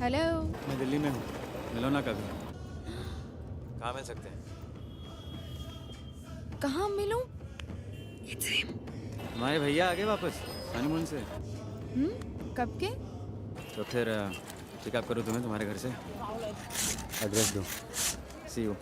K: Hello.
B: मैं दिल्ली में हूँ, मिलो ना कभी। कहाँ मिल सकते हैं?
K: कहाँ मिलूं?
B: हमारे भैया आ गए वापस हनीमून से।
K: कब के?
B: तो फिर पिकअप करूँ तुम्हें तुम्हारे घर से? एड्रेस दो। सी you.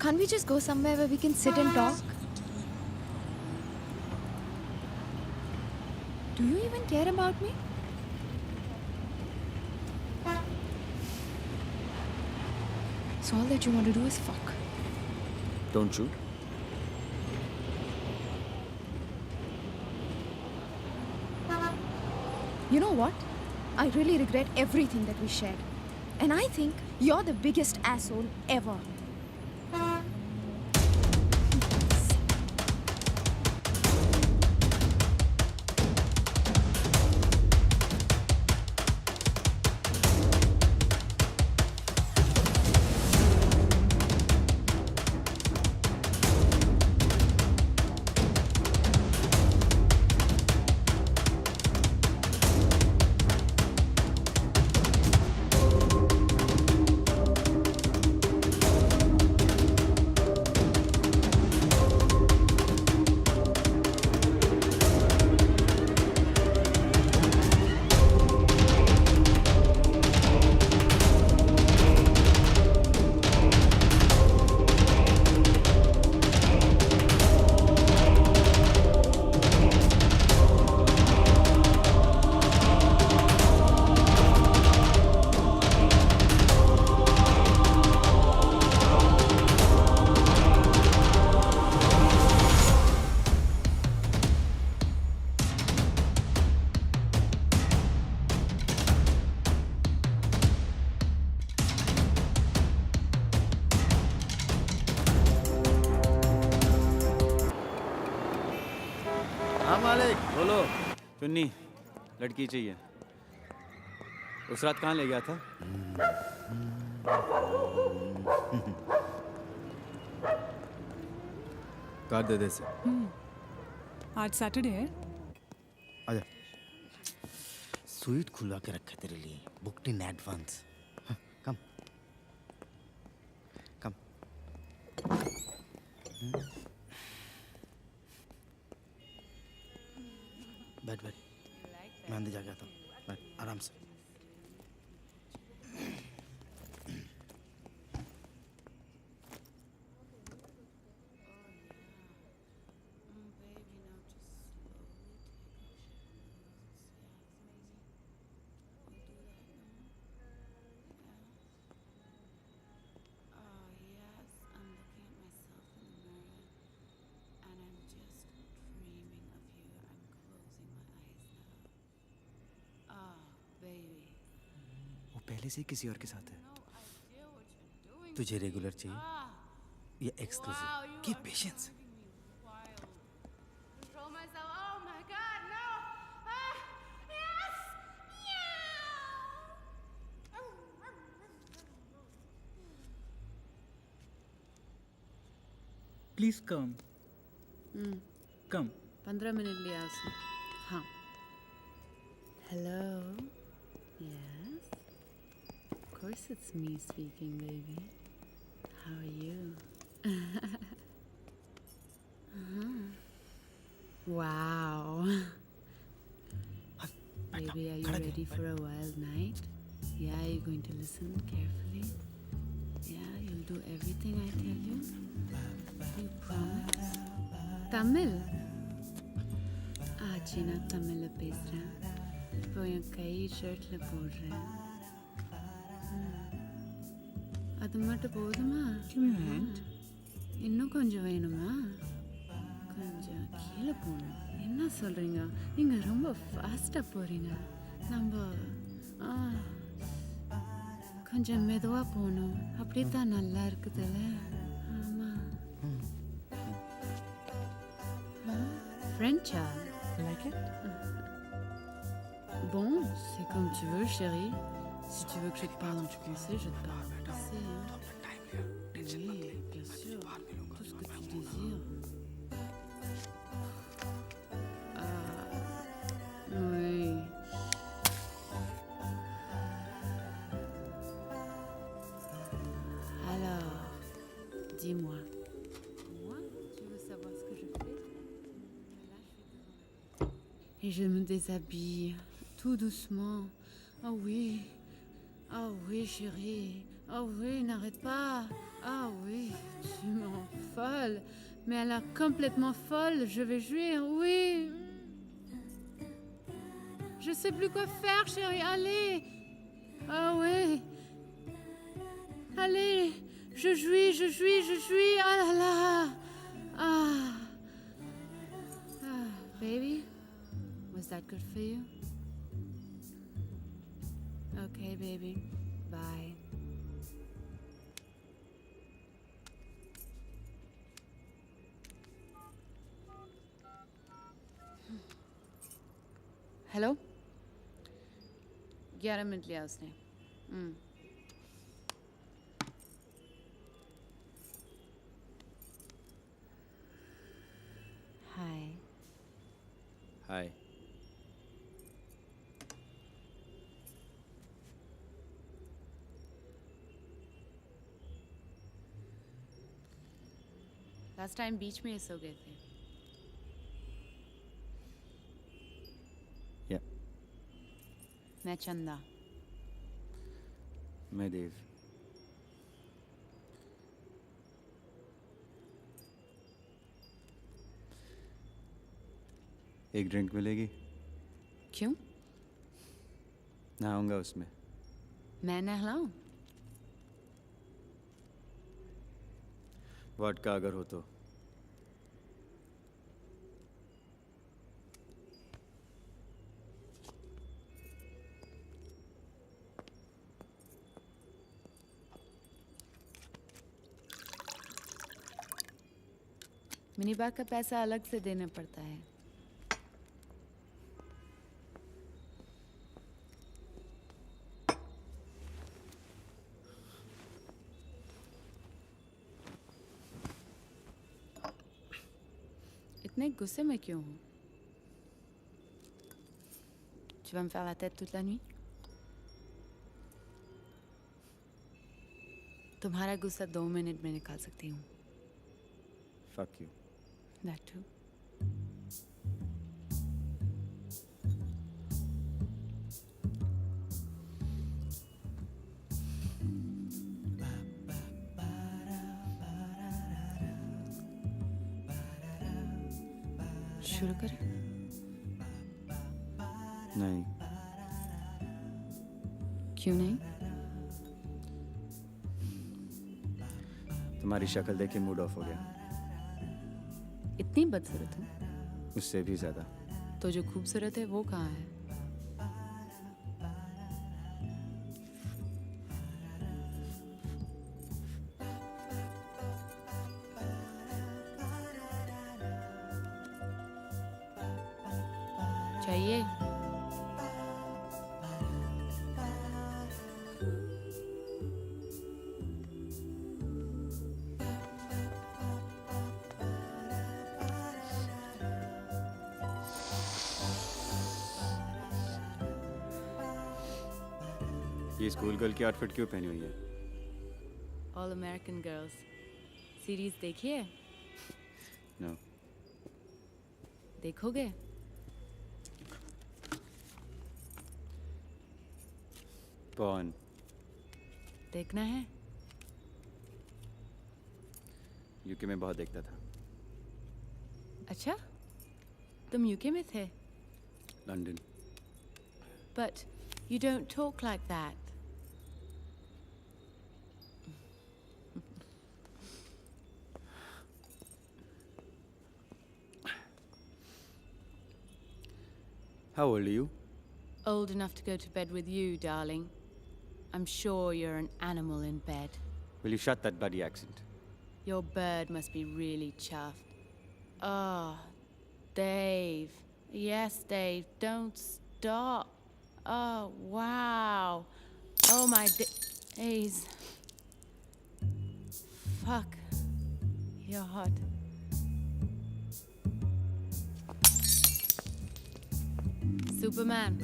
K: Can't we just go somewhere where we can sit and talk? Do you even care about me? So all that you want to do is fuck.
B: Don't you?
K: You know what? I really regret everything that we shared. And I think you're the biggest asshole ever.
B: हाँ मालिक बोलो। चुन्नी लड़की चाहिए। उस रात कहाँ ले गया था? कार्ड दे दे से।
K: आज सैटरडे है।
M: आजा। स्वीट खुला के रखा तेरे लिए, बुक्ड इन एडवांस। कम। बैठ बैठ, मैं अंदर जाके आता हूँ। बैठ आराम से।
L: वो पहले से ही किसी और के साथ है।
M: तुझे रेगुलर चाहिए या exclusive?
L: Keep patience.
G: Control myself. Oh my God, no! Yes!
L: Please come come.
G: 15 minute लिया उसने. हाँ. Hello. Yes. Of course it's me speaking, baby. How are you? Wow. Baby, are you ready for a wild night? Yeah, you're going to listen carefully. Yeah, you'll do everything I tell you. You promise? Tamil? China Tamil பேசுறேன். இப்போ என் கை ஷர்ட்ல போடுறேன். அது மட்டும் போதுமா? இன்னும் கொஞ்சம் வேணுமா? கொஞ்சம் கீழே போகணும். என்ன சொல்றீங்க? நீங்க ரொம்ப ஃபாஸ்டா போறீங்க. நம்ம கொஞ்சம் மெதுவா போகணும். அப்படித்தான் நல்லா இருக்குதுல்ல? ஆமா. French?
L: Like it?
G: Bon, c'est comme tu veux, chérie. Si tu veux que je te parle en français, je te parle en français. Oui, bien sûr. Tout ce que tu désires. Oui. Alors, dis-moi. Moi, tu veux savoir ce que je fais? Et je me déshabille, tout doucement. Ah oui. Ah oui, chérie. Ah oui, n'arrête pas. Ah oui, tu me rends folle. Mais elle est complètement folle. Je vais jouir, oui. Je sais plus quoi faire, chérie. Allez. Ah oui. Allez. Je jouis, je jouis, je jouis. Ah là là. Ah. Ah, baby. Was that good for you? Okay, baby. Bye. Hello 11 minute लिया उसने. हाय.
B: हाय।
G: Last time बीच में सो गए थे.
B: या
G: मैं चंदा.
B: मैं देव। एक ड्रिंक मिलेगी?
G: क्यों?
B: नहाऊंगा उसमें।
G: मैं नहलाऊं?
B: वोडका अगर हो तो।
G: मिनी बार का पैसा अलग से देना पड़ता है. इतने गुस्से में क्यों हो? Tu vas me faire la tête toute la nuit? तुम्हारा गुस्सा 2 मिनट में निकाल सकती हूँ.
M: Fuck you.
G: That too. शुरू करें?
B: नहीं,
G: क्यों नहीं?
B: तुम्हारी शक्ल देख के मूड ऑफ हो गया।
G: इतनी बदसूरत हूँ?
B: उससे भी ज्यादा।
G: तो जो खूबसूरत है वो कहाँ है? चाहिए?
B: ये स्कूल गर्ल की आउटफिट क्यों पहनी हुई है?
G: ऑल अमेरिकन गर्ल्स सीरीज देखिए?
B: नो।
G: देखोगे?
B: कौन?
G: देखना है?
B: यूके में बहुत देखता था।
G: अच्छा, तुम यूके में थे?
B: London.
G: But you don't talk like that.
B: How old are you?
G: Old enough to go to bed with you, darling. I'm sure you're an animal in bed.
B: Will you shut that bloody accent?
G: Your bird must be really chuffed. Oh, Dave. Yes, Dave. Don't stop. Oh, wow. Oh, my days. Fuck. You're hot. Superman,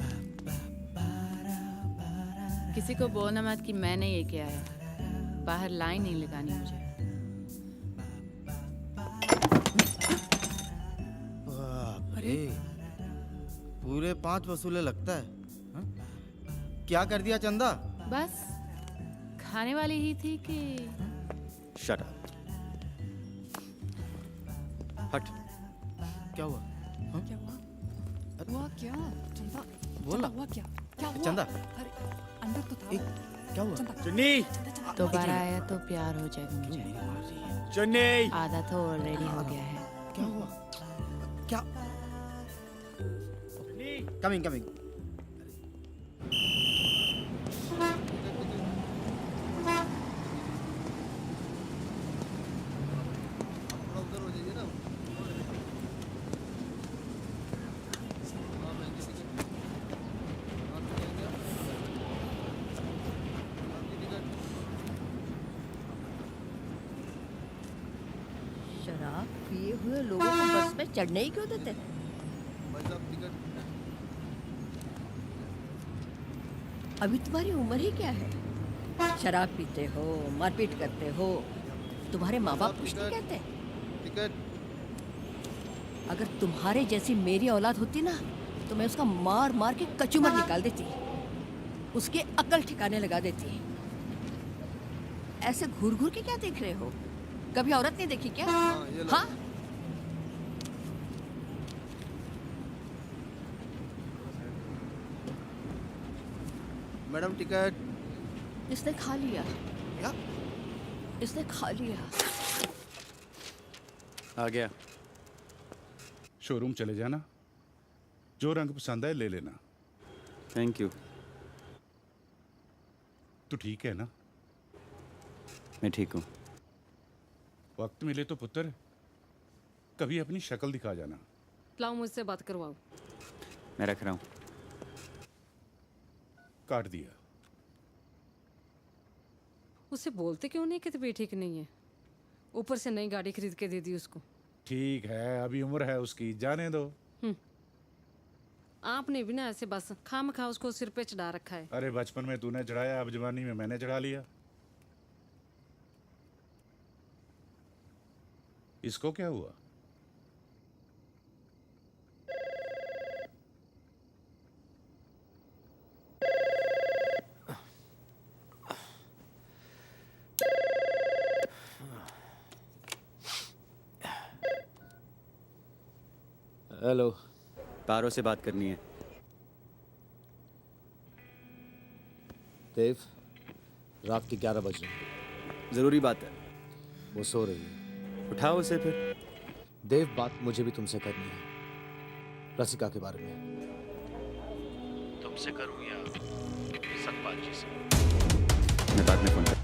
G: किसी को बोलना मत कि मैंने ये किया है। बाहर लाइन नहीं लगानी मुझे।
M: अरे पूरे 5 वसूले लगता है। हा? क्या कर दिया चंदा?
G: बस खाने वाली ही थी कि
B: Shut up. हट।
M: क्या हुआ? हा?
A: क्या हुआ? हुआ क्या? चंदा,
M: बोल ना।
A: हुआ क्या? क्या हुआ?
M: चंदा।
A: अरे अंदर तो था।
M: क्या हुआ?
F: चुन्नी,
G: दोबारा आया तो प्यार हो जाएगा मुझे।
F: चुन्नी।
G: आधा तो ऑलरेडी हो गया है।
M: क्या हुआ? क्या? Coming coming.
N: शराब पिए हुए लोगों को बस में चढ़ने ही क्यों देते? अभी तुम्हारी उम्र ही क्या है? शराब पीते हो, मारपीट करते हो, तुम्हारे माँ बाप कुछ नहीं कहते? अगर तुम्हारे जैसी मेरी औलाद होती ना तो मैं उसका मार मार के कचूमर निकाल देती, उसके अकल ठिकाने लगा देती। ऐसे घूर घूर के क्या देख रहे हो? कभी औरत नहीं देखी क्या? हाँ?
M: Madam ticket.
N: इसने खा लिया।
M: क्या?
N: इसने खा लिया।
B: आ गया।
H: शोरूम चले जाना, जो रंग पसंद आए ले लेना।
B: Thank you.
H: तू ठीक है ना?
B: मैं ठीक हूँ।
H: वक्त मिले तो पुत्र कभी अपनी शक्ल दिखा जाना।
I: लाओ मुझसे बात करवाओ।
B: मैं रख रहा हूँ।
H: काट दिया।
I: उससे बोलते क्यों नहीं कि तबीयत ठीक नहीं है? ऊपर से नई गाड़ी खरीद के दे दी उसको।
H: ठीक है, अभी उम्र है उसकी, जाने दो।
I: आपने भी ना ऐसे बस खाम खा उसको सिर पे चढ़ा रखा है।
H: अरे बचपन में तूने चढ़ाया, अब जवानी में मैंने चढ़ा लिया। इसको क्या हुआ?
B: हेलो, पारो से बात करनी है।
O: देव, रात के 11 बज रहे हैं।
B: ज़रूरी बात है।
O: वो सो रही है।
B: उठाओ उसे फिर।
O: देव, बात मुझे भी तुमसे करनी है, रसिका के बारे में। तुमसे करूं या सतपाल जी से?
B: मैं बाद में फोन कर।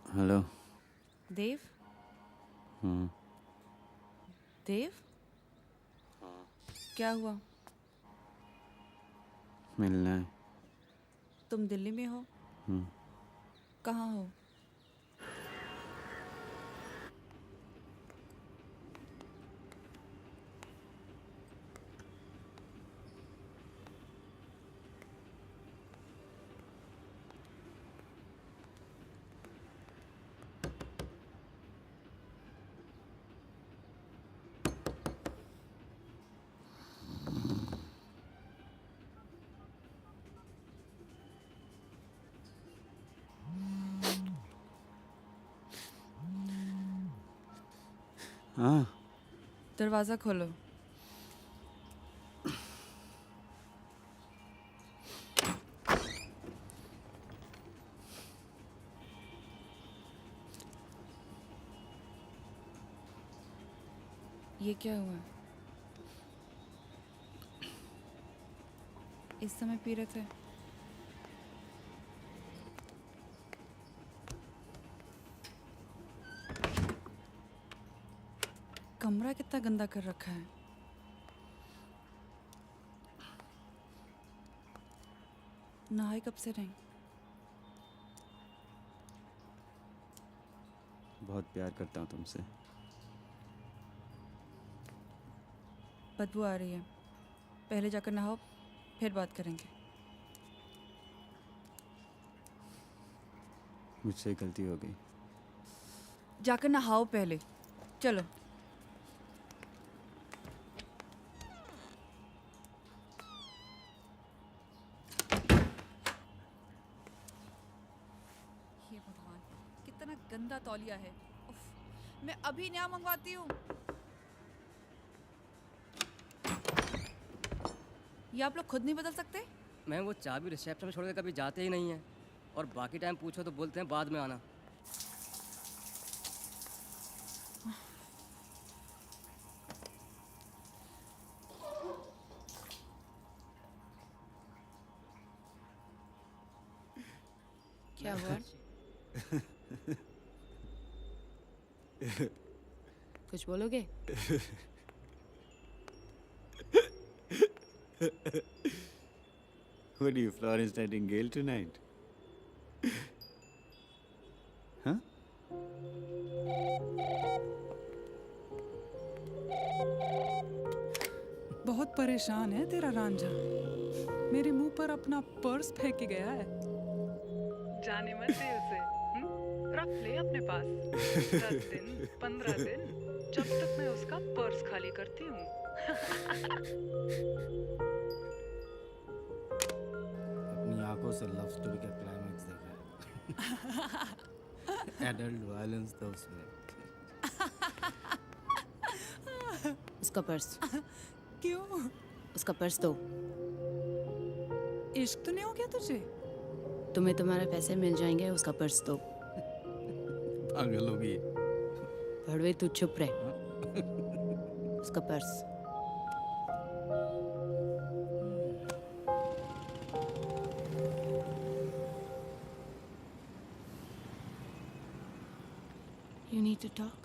B: हेलो।
A: देव? देव? क्या हुआ?
B: मिलना है।
A: तुम दिल्ली में हो? कहाँ हो?
B: हाँ।
A: दरवाजा खोलो। ये क्या हुआ? इस समय पी रहे थे? कमरा कितना गंदा कर रखा है। नहाए कब से नहीं?
B: बहुत प्यार करता हूँ तुमसे।
A: बदबू आ रही है। पहले जाकर नहाओ, फिर बात करेंगे।
B: मुझसे गलती हो गई।
A: जाकर नहाओ पहले। चलो। हे भगवान, कितना गंदा तौलिया है। उफ, मैं अभी नया मंगवाती हूँ। ये आप लोग खुद नहीं बदल सकते?
P: मैम, वो चाबी रिसेप्शन में छोड़ के कभी जाते ही नहीं है, और बाकी टाइम पूछो तो बोलते हैं बाद में आना।
A: क्या हुआ?
G: कुछ बोलोगे?
B: What are you, Florence Nightingale tonight? Huh?
Q: बहुत परेशान है तेरा रांझा। मेरे मुंह पर अपना पर्स फेंक के गया है। जाने मत दे उसे, रख ले अपने पास। 10 दिन 15 दिन जब तक मैं उसका पर्स खाली करती हूँ।
M: अपनी आंखों से लव स्टोरी का क्लाइमैक्स देखा है। एडल्ट वायलेंस था उसमें।
G: उसका पर्स।
Q: क्यों?
G: उसका पर्स दो।
Q: इश्क तो नहीं हो गया तुझे?
G: तुम्हें तुम्हारे पैसे मिल जाएंगे, उसका पर्स दो।
M: पागल होगी।
G: भड़वे तू चुप रहे। उसका purse. You need to talk.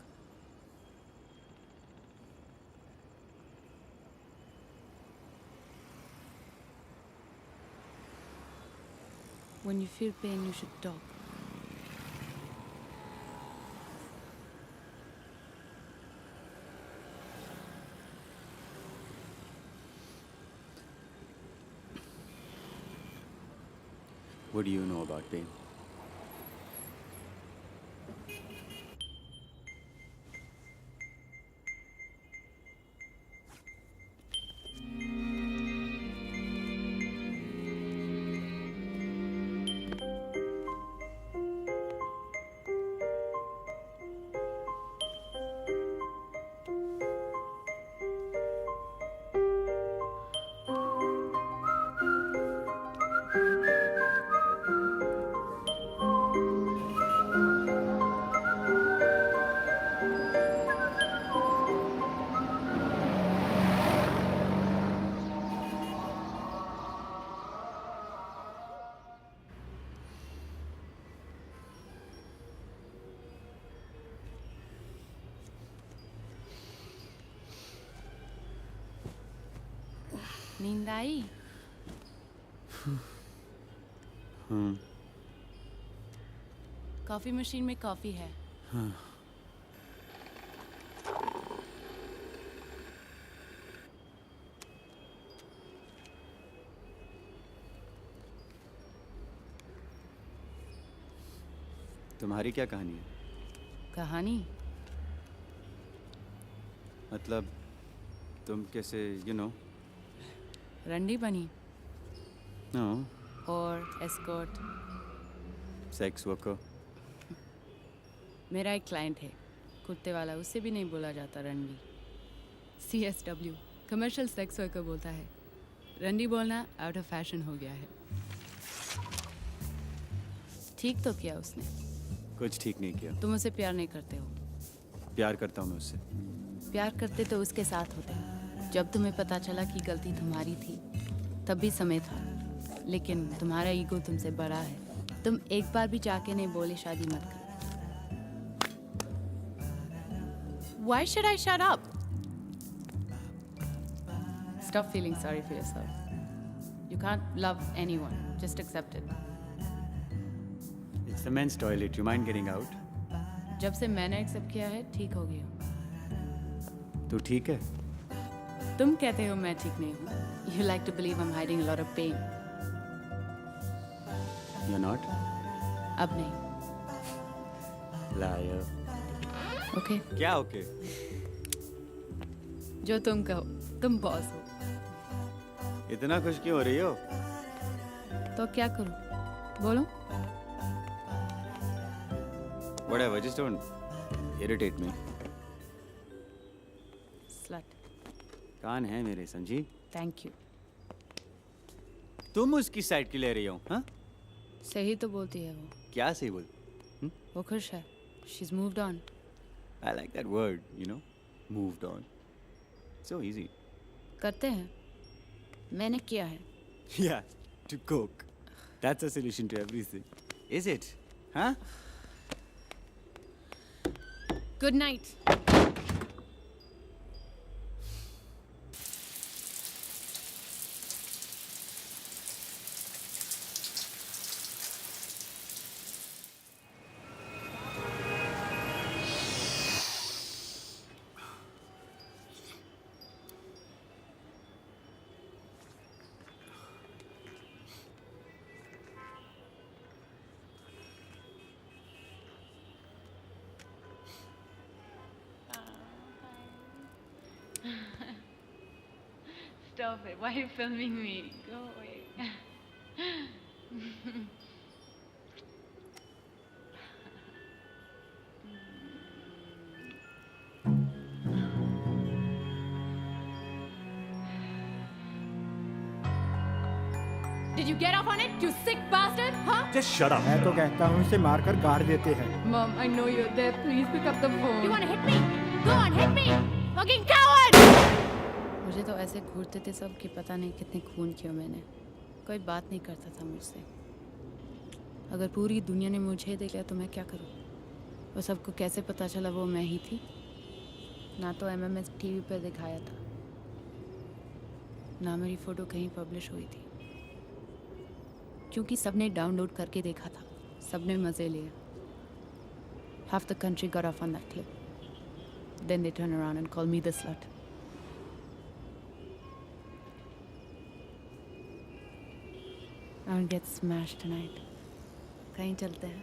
G: When you feel pain, you should talk.
B: What do you know about pain?
G: नींद आई? कॉफी मशीन में कॉफी है।
B: तुम्हारी क्या कहानी है?
G: कहानी?
B: मतलब तुम कैसे
G: रंडी बनी
B: नो
G: और एस्कॉर्ट।
B: Sex worker.
G: मेरा एक क्लाइंट है कुत्ते वाला, उससे भी नहीं बोला जाता रंडी। CSW कमर्शियल सेक्स वर्कर बोलता है। रंडी बोलना आउट ऑफ फैशन हो गया है। ठीक तो किया उसने।
B: कुछ ठीक नहीं किया।
G: तुम उसे प्यार नहीं करते हो।
B: प्यार करता हूँ मैं उससे।
G: प्यार करते तो उसके साथ होते। जब तुम्हें पता चला कि गलती तुम्हारी थी तब भी समय था, लेकिन तुम्हारा ईगो तुमसे बड़ा है। तुम एक बार भी जाके नहीं बोले शादी मत कर। Why should I shut up? Stop feeling sorry for yourself. You can't love anyone. Just accept it.
B: It's the men's toilet. You mind getting out?
G: जब से मैंने एक्सेप्ट किया है ठीक हो गई हूँ।
B: तू ठीक है?
G: तुम कहते हो मैं ठीक नहीं हूँ। You like to believe I'm hiding a lot of pain.
B: You're not?
G: अब नहीं।
B: Liar.
G: Okay.
B: क्या ओके?
G: जो तुम कहो, तुम बॉस हो।
B: इतना खुश क्यों हो रही हो?
G: तो क्या करूं? बोलो।
B: Whatever, just don't irritate me.
G: Slut.
B: कान है मेरे, समझी?
G: Thank you.
B: तुम उसकी साइड की ले रही हो, हाँ?
G: सही तो बोलती है वो।
B: क्या सही बोल?
G: वो खुश है। She's moved on.
B: I like that word, moved on. So easy.
G: करते हैं। मैंने किया है।
B: Yeah, to coke. That's a solution to everything. Is it? Huh?
G: Good night. Stop it. Why are you filming me? Go away. Did you get off on it, you sick bastard? Huh?
F: Just shut up. मैं तो कहता हूँ इसे मारकर गाड़ देते हैं.
G: Mom, I know you're there. Please pick up the phone. You want to hit me? Go on, hit me! Fucking coward! मुझे तो ऐसे घूरते थे सब कि पता नहीं कितने खून किए मैंने. कोई बात नहीं करता था मुझसे. अगर पूरी दुनिया ने मुझे देख लिया तो मैं क्या करूँ? वो सबको कैसे पता चला वो मैं ही थी? ना तो MMS टीवी पर दिखाया था, ना मेरी फ़ोटो कहीं पब्लिश हुई थी. क्योंकि सबने डाउनलोड करके देखा था, सबने मज़े लिए. Half the country got off on that clip. Then they turn around and call me the slut. I'll get smashed tonight. कहीं चलते हैं.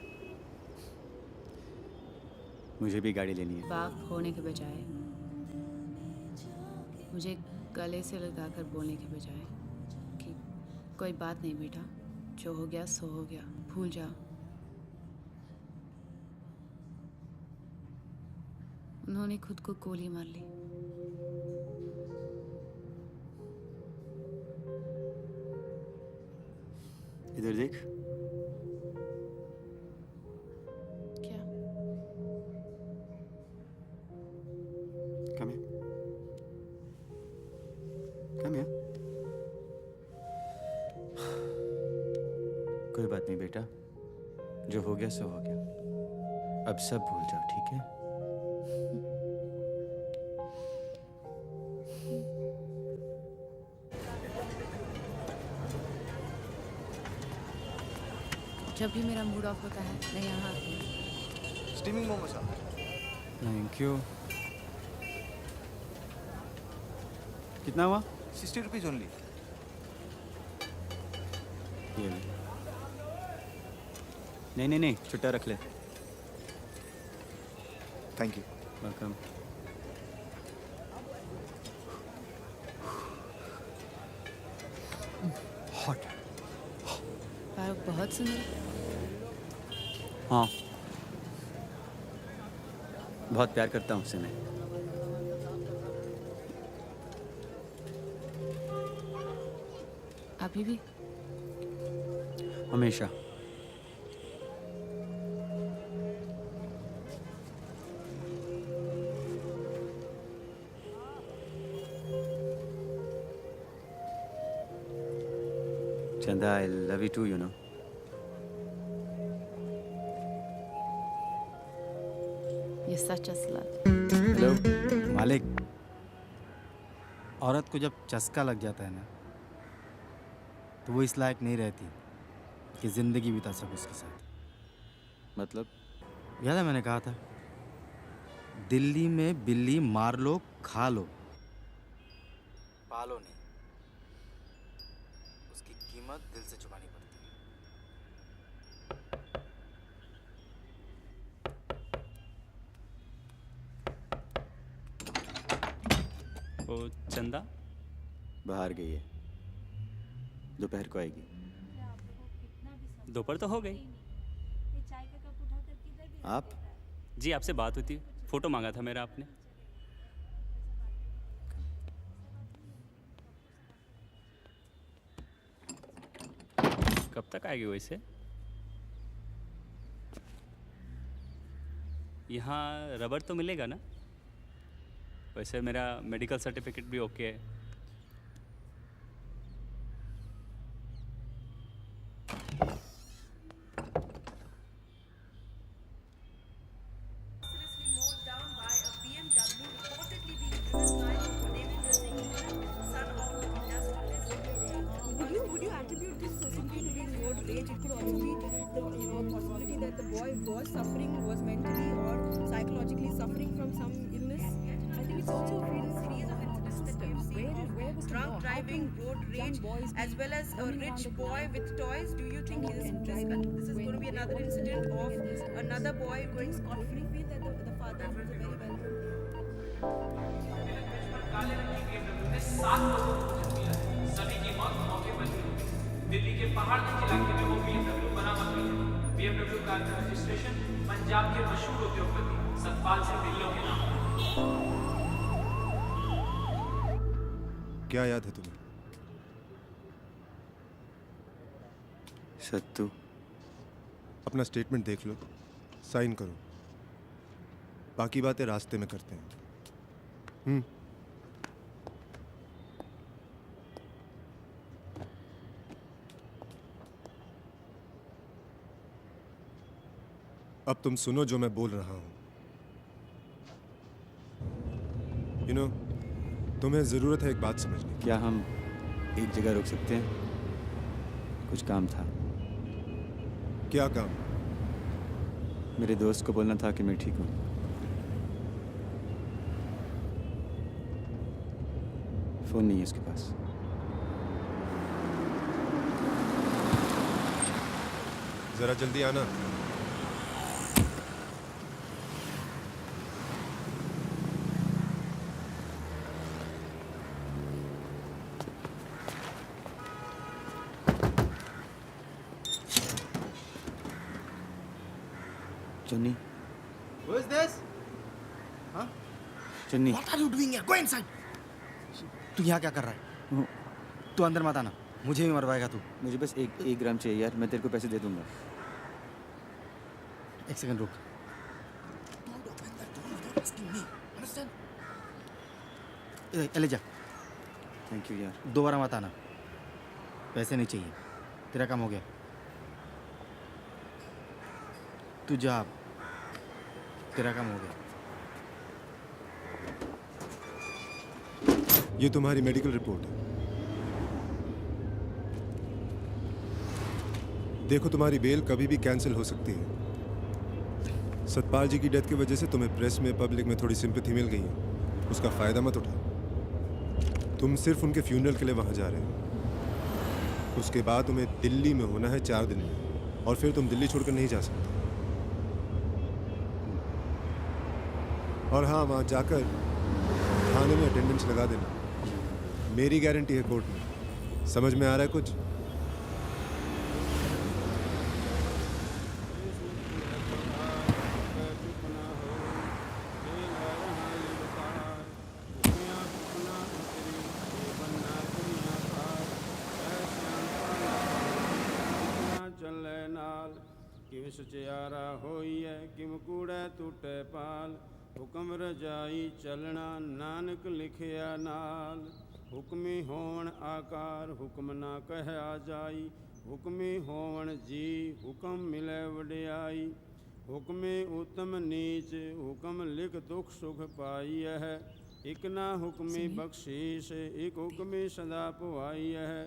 B: मुझे भी गाड़ी लेनी है.
G: बाप होने के बजाय मुझे गले से लगाकर बोलने के बजाय कि कोई बात नहीं बेटा, जो हो गया सो हो गया, भूल जाओ. उन्होंने खुद को गोली मार ली.
B: इधर देख.
G: क्या?
B: Come here. Come here. कोई बात नहीं बेटा, जो हो गया सो हो गया. अब सब भूल जाओ, ठीक है?
G: जब भी मेरा मूड ऑफ होता है मैं यहाँ आती हूँ.
L: स्टीमिंग मोमोस.
E: Thank you.
B: कितना हुआ?
L: 60 रुपीज ओनली.
B: ये ले. नहीं, छुट्टा रख ले.
L: Thank you.
B: Welcome.
L: Hot.
G: Farooq बहुत सुंदर.
B: हाँ, बहुत प्यार करता हूँ उससे मैं.
G: अभी भी?
B: हमेशा. Chanda, I love you too, you know.
G: You're such a slut.
B: Hello.
M: मालिक, औरत को जब चस्का लग जाता है ना, तो वो इस लायक नहीं रहती कि ज़िंदगी बिता सके उसके साथ.
B: मतलब?
M: याद है मैंने कहा था, दिल्ली में बिल्ली मार लो, खा लो, पालो नहीं. उसकी कीमत दिल से चुकानी पड़ती
C: है. ओ चंदा
B: बाहर गई है, दोपहर को आएगी.
C: दोपहर तो हो गई.
B: आप?
C: जी आपसे बात हुई थी, फोटो मांगा था मेरा आपने. कब तक आएगी वैसे? यहाँ रबर तो मिलेगा ना? वैसे मेरा मेडिकल सर्टिफिकेट भी ओके है.
R: Would you attribute this simply to being road rage? It could also be the possibility that the boy was suffering, was mentally or psychologically suffering from some illness. I think it's also a series of incidents. Where was drunk driving, road rage, as well as a rich boy with toys? Do you think this is going to be another incident of another boy going scot-free? Feel that the father was a very well.
S: काले रंग की BMW ने 7 लोगों को कुचल दिया है। सभी की मौत मौके पर ही हुई है। दिल्ली के पहाड़ के इलाके में वो BMW बरामद हुई है। BMW कार का रजिस्ट्रेशन पंजाब के मशहूर उद्योगपति सतपाल सिंह ढिल्लों के नाम है।
E: क्या याद है तुम्हें?
B: सत्तू।
E: अपना स्टेटमेंट देख लो, साइन करो, बाकी बातें रास्ते में करते हैं। अब तुम सुनो जो मैं बोल रहा हूं। तुम्हें जरूरत है एक बात समझने की।
B: क्या हम एक जगह रुक सकते हैं? कुछ काम था।
E: क्या काम?
B: मेरे दोस्त को बोलना था कि मैं ठीक हूँ। फोन नहीं है उसके पास।
E: जरा जल्दी आना।
B: चुन्नी।
L: Who is this? Huh?
B: चुन्नी।
L: What are you doing here? Go inside. तू यहाँ क्या कर रहा है? तू अंदर मत आना, मुझे भी मरवाएगा तू।
B: मुझे बस एक ग्राम चाहिए यार, मैं तेरे को पैसे दे दूंगा।
L: एक सेकंड रुक। ले जा।
B: थैंक यू यार।
L: दोबारा मत आना, पैसे नहीं चाहिए, तेरा काम हो गया। तू जा, तेरा काम हो गया।
E: ये तुम्हारी मेडिकल रिपोर्ट है। देखो, तुम्हारी बेल कभी भी कैंसिल हो सकती है। सतपाल जी की डेथ की वजह से तुम्हें प्रेस में, पब्लिक में थोड़ी सिंपैथी मिल गई है, उसका फायदा मत उठाओ। तुम सिर्फ उनके फ्यूनरल के लिए वहां जा रहे हो। उसके बाद तुम्हें दिल्ली में होना है 4 दिन में, और फिर तुम दिल्ली छोड़कर नहीं जा सकते। और हाँ, वहाँ जाकर थाने में अटेंडेंस लगा देना, मेरी गारंटी है कोर्ट में। समझ में आ रहा है कुछ?
T: किम सुचियारा होइए किम कूड़े टूटे पाल हुक्म रजाई चलना नानक लिखिया नाल हुक्मी होवन आकार हुक्म ना कहया जाई हुक्मी होवन जी हुक्म मिले वडियाई हुक्मे उत्तम नीच हुक्म लिख दुख सुख पाई है इक ना हुक्मी बख्शीश एक हुक्मी सदा पुआई है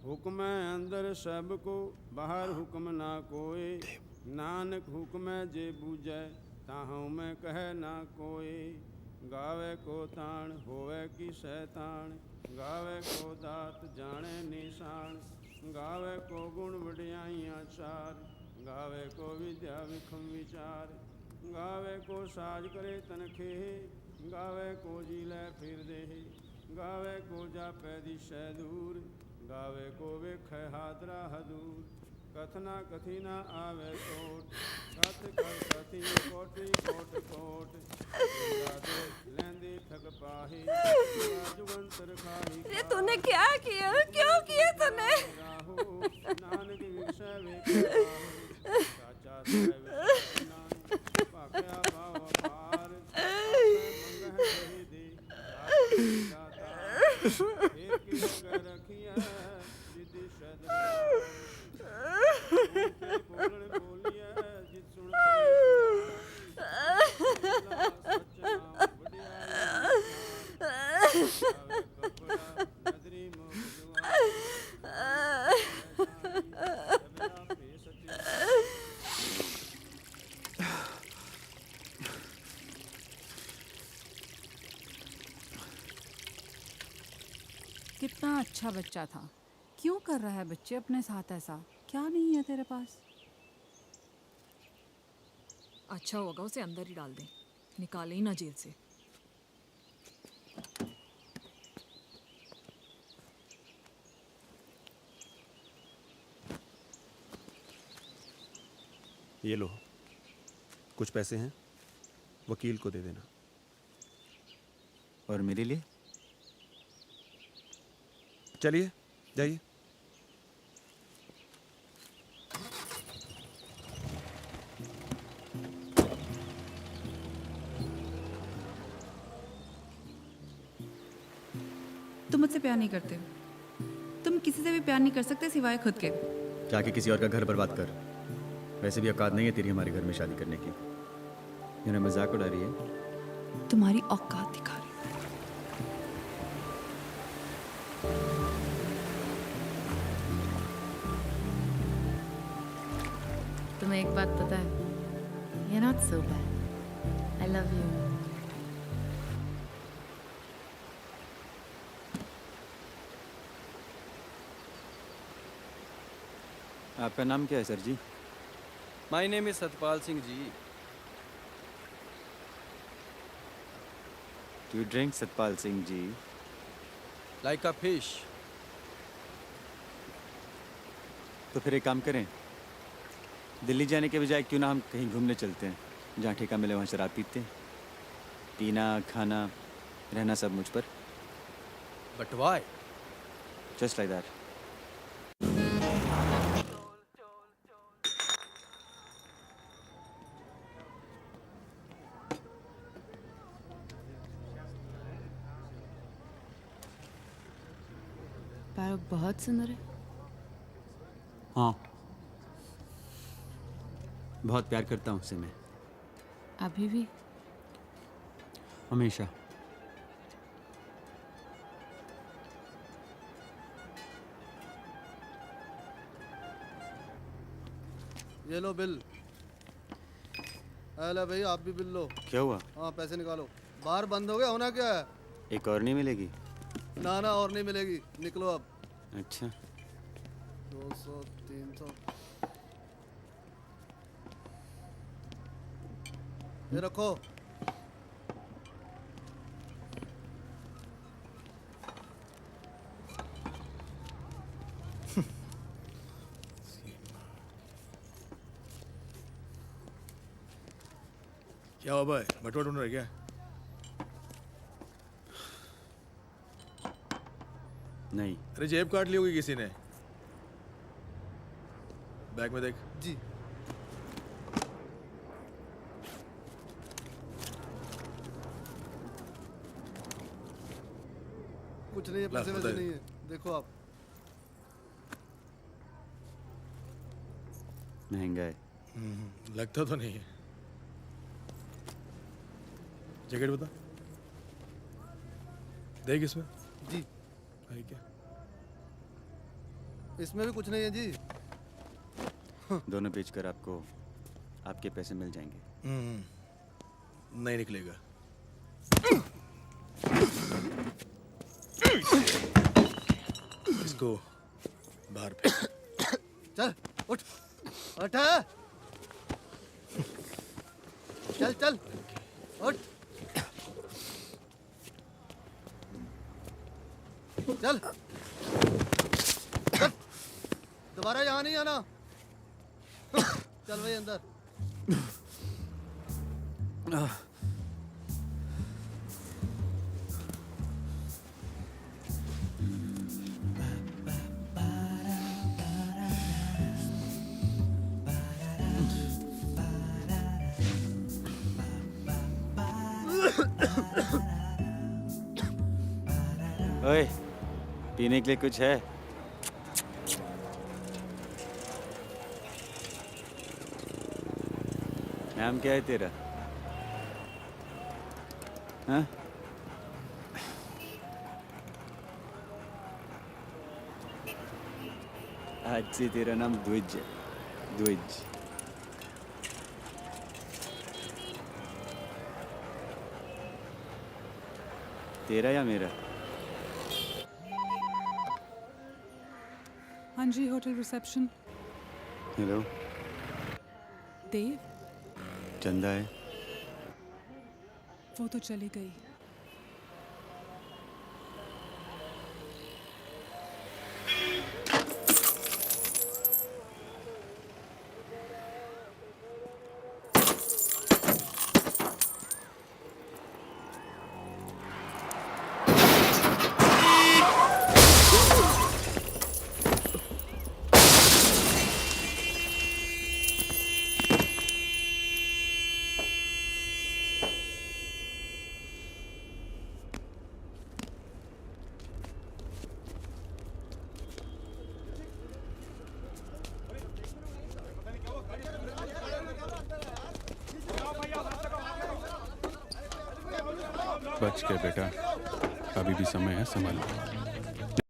T: हुक्म अंदर सब को बाहर हुक्म ना कोई नानक हुक्म जे बूझे ताहू में कहे ना कोई गावे को ताण होवे की शैतान गावे को दात जाने निशान गावे को गुण वडियाइयाँ चार गावे को विद्या विखम विचार गावे को साज करे तनखे गावे को जीले फिर दे गावे को जापे दिशे दूर गावे को वेख हादरा हदूर कथना कथी ना आवे चोट कथ कर कथी कोटी कोट कोट लेंदी ठग पाही जुगंतर खाही
A: ये तूने क्या किया? क्यों किया तूने?
T: नानक विषय वे साचा पाखया भाव पार मंग है दे एक की रखिया जिद सद
Q: कितना अच्छा बच्चा था। क्यों कर रहा है बच्चे अपने साथ ऐसा? क्या नहीं है तेरे पास?
A: अच्छा होगा उसे अंदर ही डाल दें, निकाले ही ना जेल से।
U: ये लो, कुछ पैसे हैं, वकील को दे देना।
B: और मेरे लिए?
U: चलिए जाइए।
A: तुम मुझसे प्यार नहीं करते, तुम किसी से भी प्यार नहीं कर सकते सिवाय खुद के।
B: जाके किसी और का घर बर्बाद कर। वैसे भी औकात नहीं है तेरी हमारे घर में शादी करने की। मेरा मजाक उड़ा रही है?
A: तुम्हारी औकात दिखा रही
G: तुम्हें एक बात पता है? You're not so bad. I love you.
B: आपका नाम क्या है sir ji?
E: My name is Satpal Singh ji.
B: Do you drink Satpal Singh ji?
E: Like a fish.
B: तो फिर एक काम करें, दिल्ली जाने के बजाय क्यों ना हम कहीं घूमने चलते हैं, जहाँ ठेका मिले वहाँ शराब पीते हैं। पीना खाना रहना सब मुझ पर।
E: But why?
B: Just like that.
G: Paro बहुत सुंदर है।
B: हाँ, बहुत प्यार करता हूँ उससे मैं।
G: अभी भी?
B: हमेशा।
V: ये लो बिल। अला भाई आप भी बिल लो।
B: क्या हुआ?
V: हाँ पैसे निकालो। बाहर बंद हो गया, होना क्या है?
B: एक और नहीं मिलेगी?
V: ना ना और नहीं मिलेगी, निकलो अब।
B: अच्छा।
V: 200 300 ये रखो।
W: क्या हुआ भाई, बटवा ढूंढ रहे क्या?
B: नहीं।
W: अरे जेब काट ली होगी किसी ने। बैग में देख।
V: जी। कुछ नहीं है, पैसे वैसे नहीं है, देखो आप।
B: महंगा है।
W: लगता तो नहीं है। जैकेट बता। देख इसमें।
V: जी।
W: है क्या?
V: इसमें भी कुछ नहीं है जी।
B: दोनों बेचकर आपको आपके पैसे मिल जाएंगे।
W: नहीं निकलेगा। इसको बाहर पे।
V: चल उठ उठ। चल चल उठ। चल चल, दोबारा यहाँ नहीं आना। चल भाई अंदर।
B: ओए, पीने के लिए कुछ है? नाम क्या है तेरा? हाँ? आज से तेरा नाम द्विज है। द्विज। तेरा या मेरा?
Q: हाँ जी, होटल रिसेप्शन।
B: हेलो।
Q: देव,
B: चंदा है।
Q: वो तो चली गई।
H: बच के बेटा, अभी भी समय है, संभाल लो।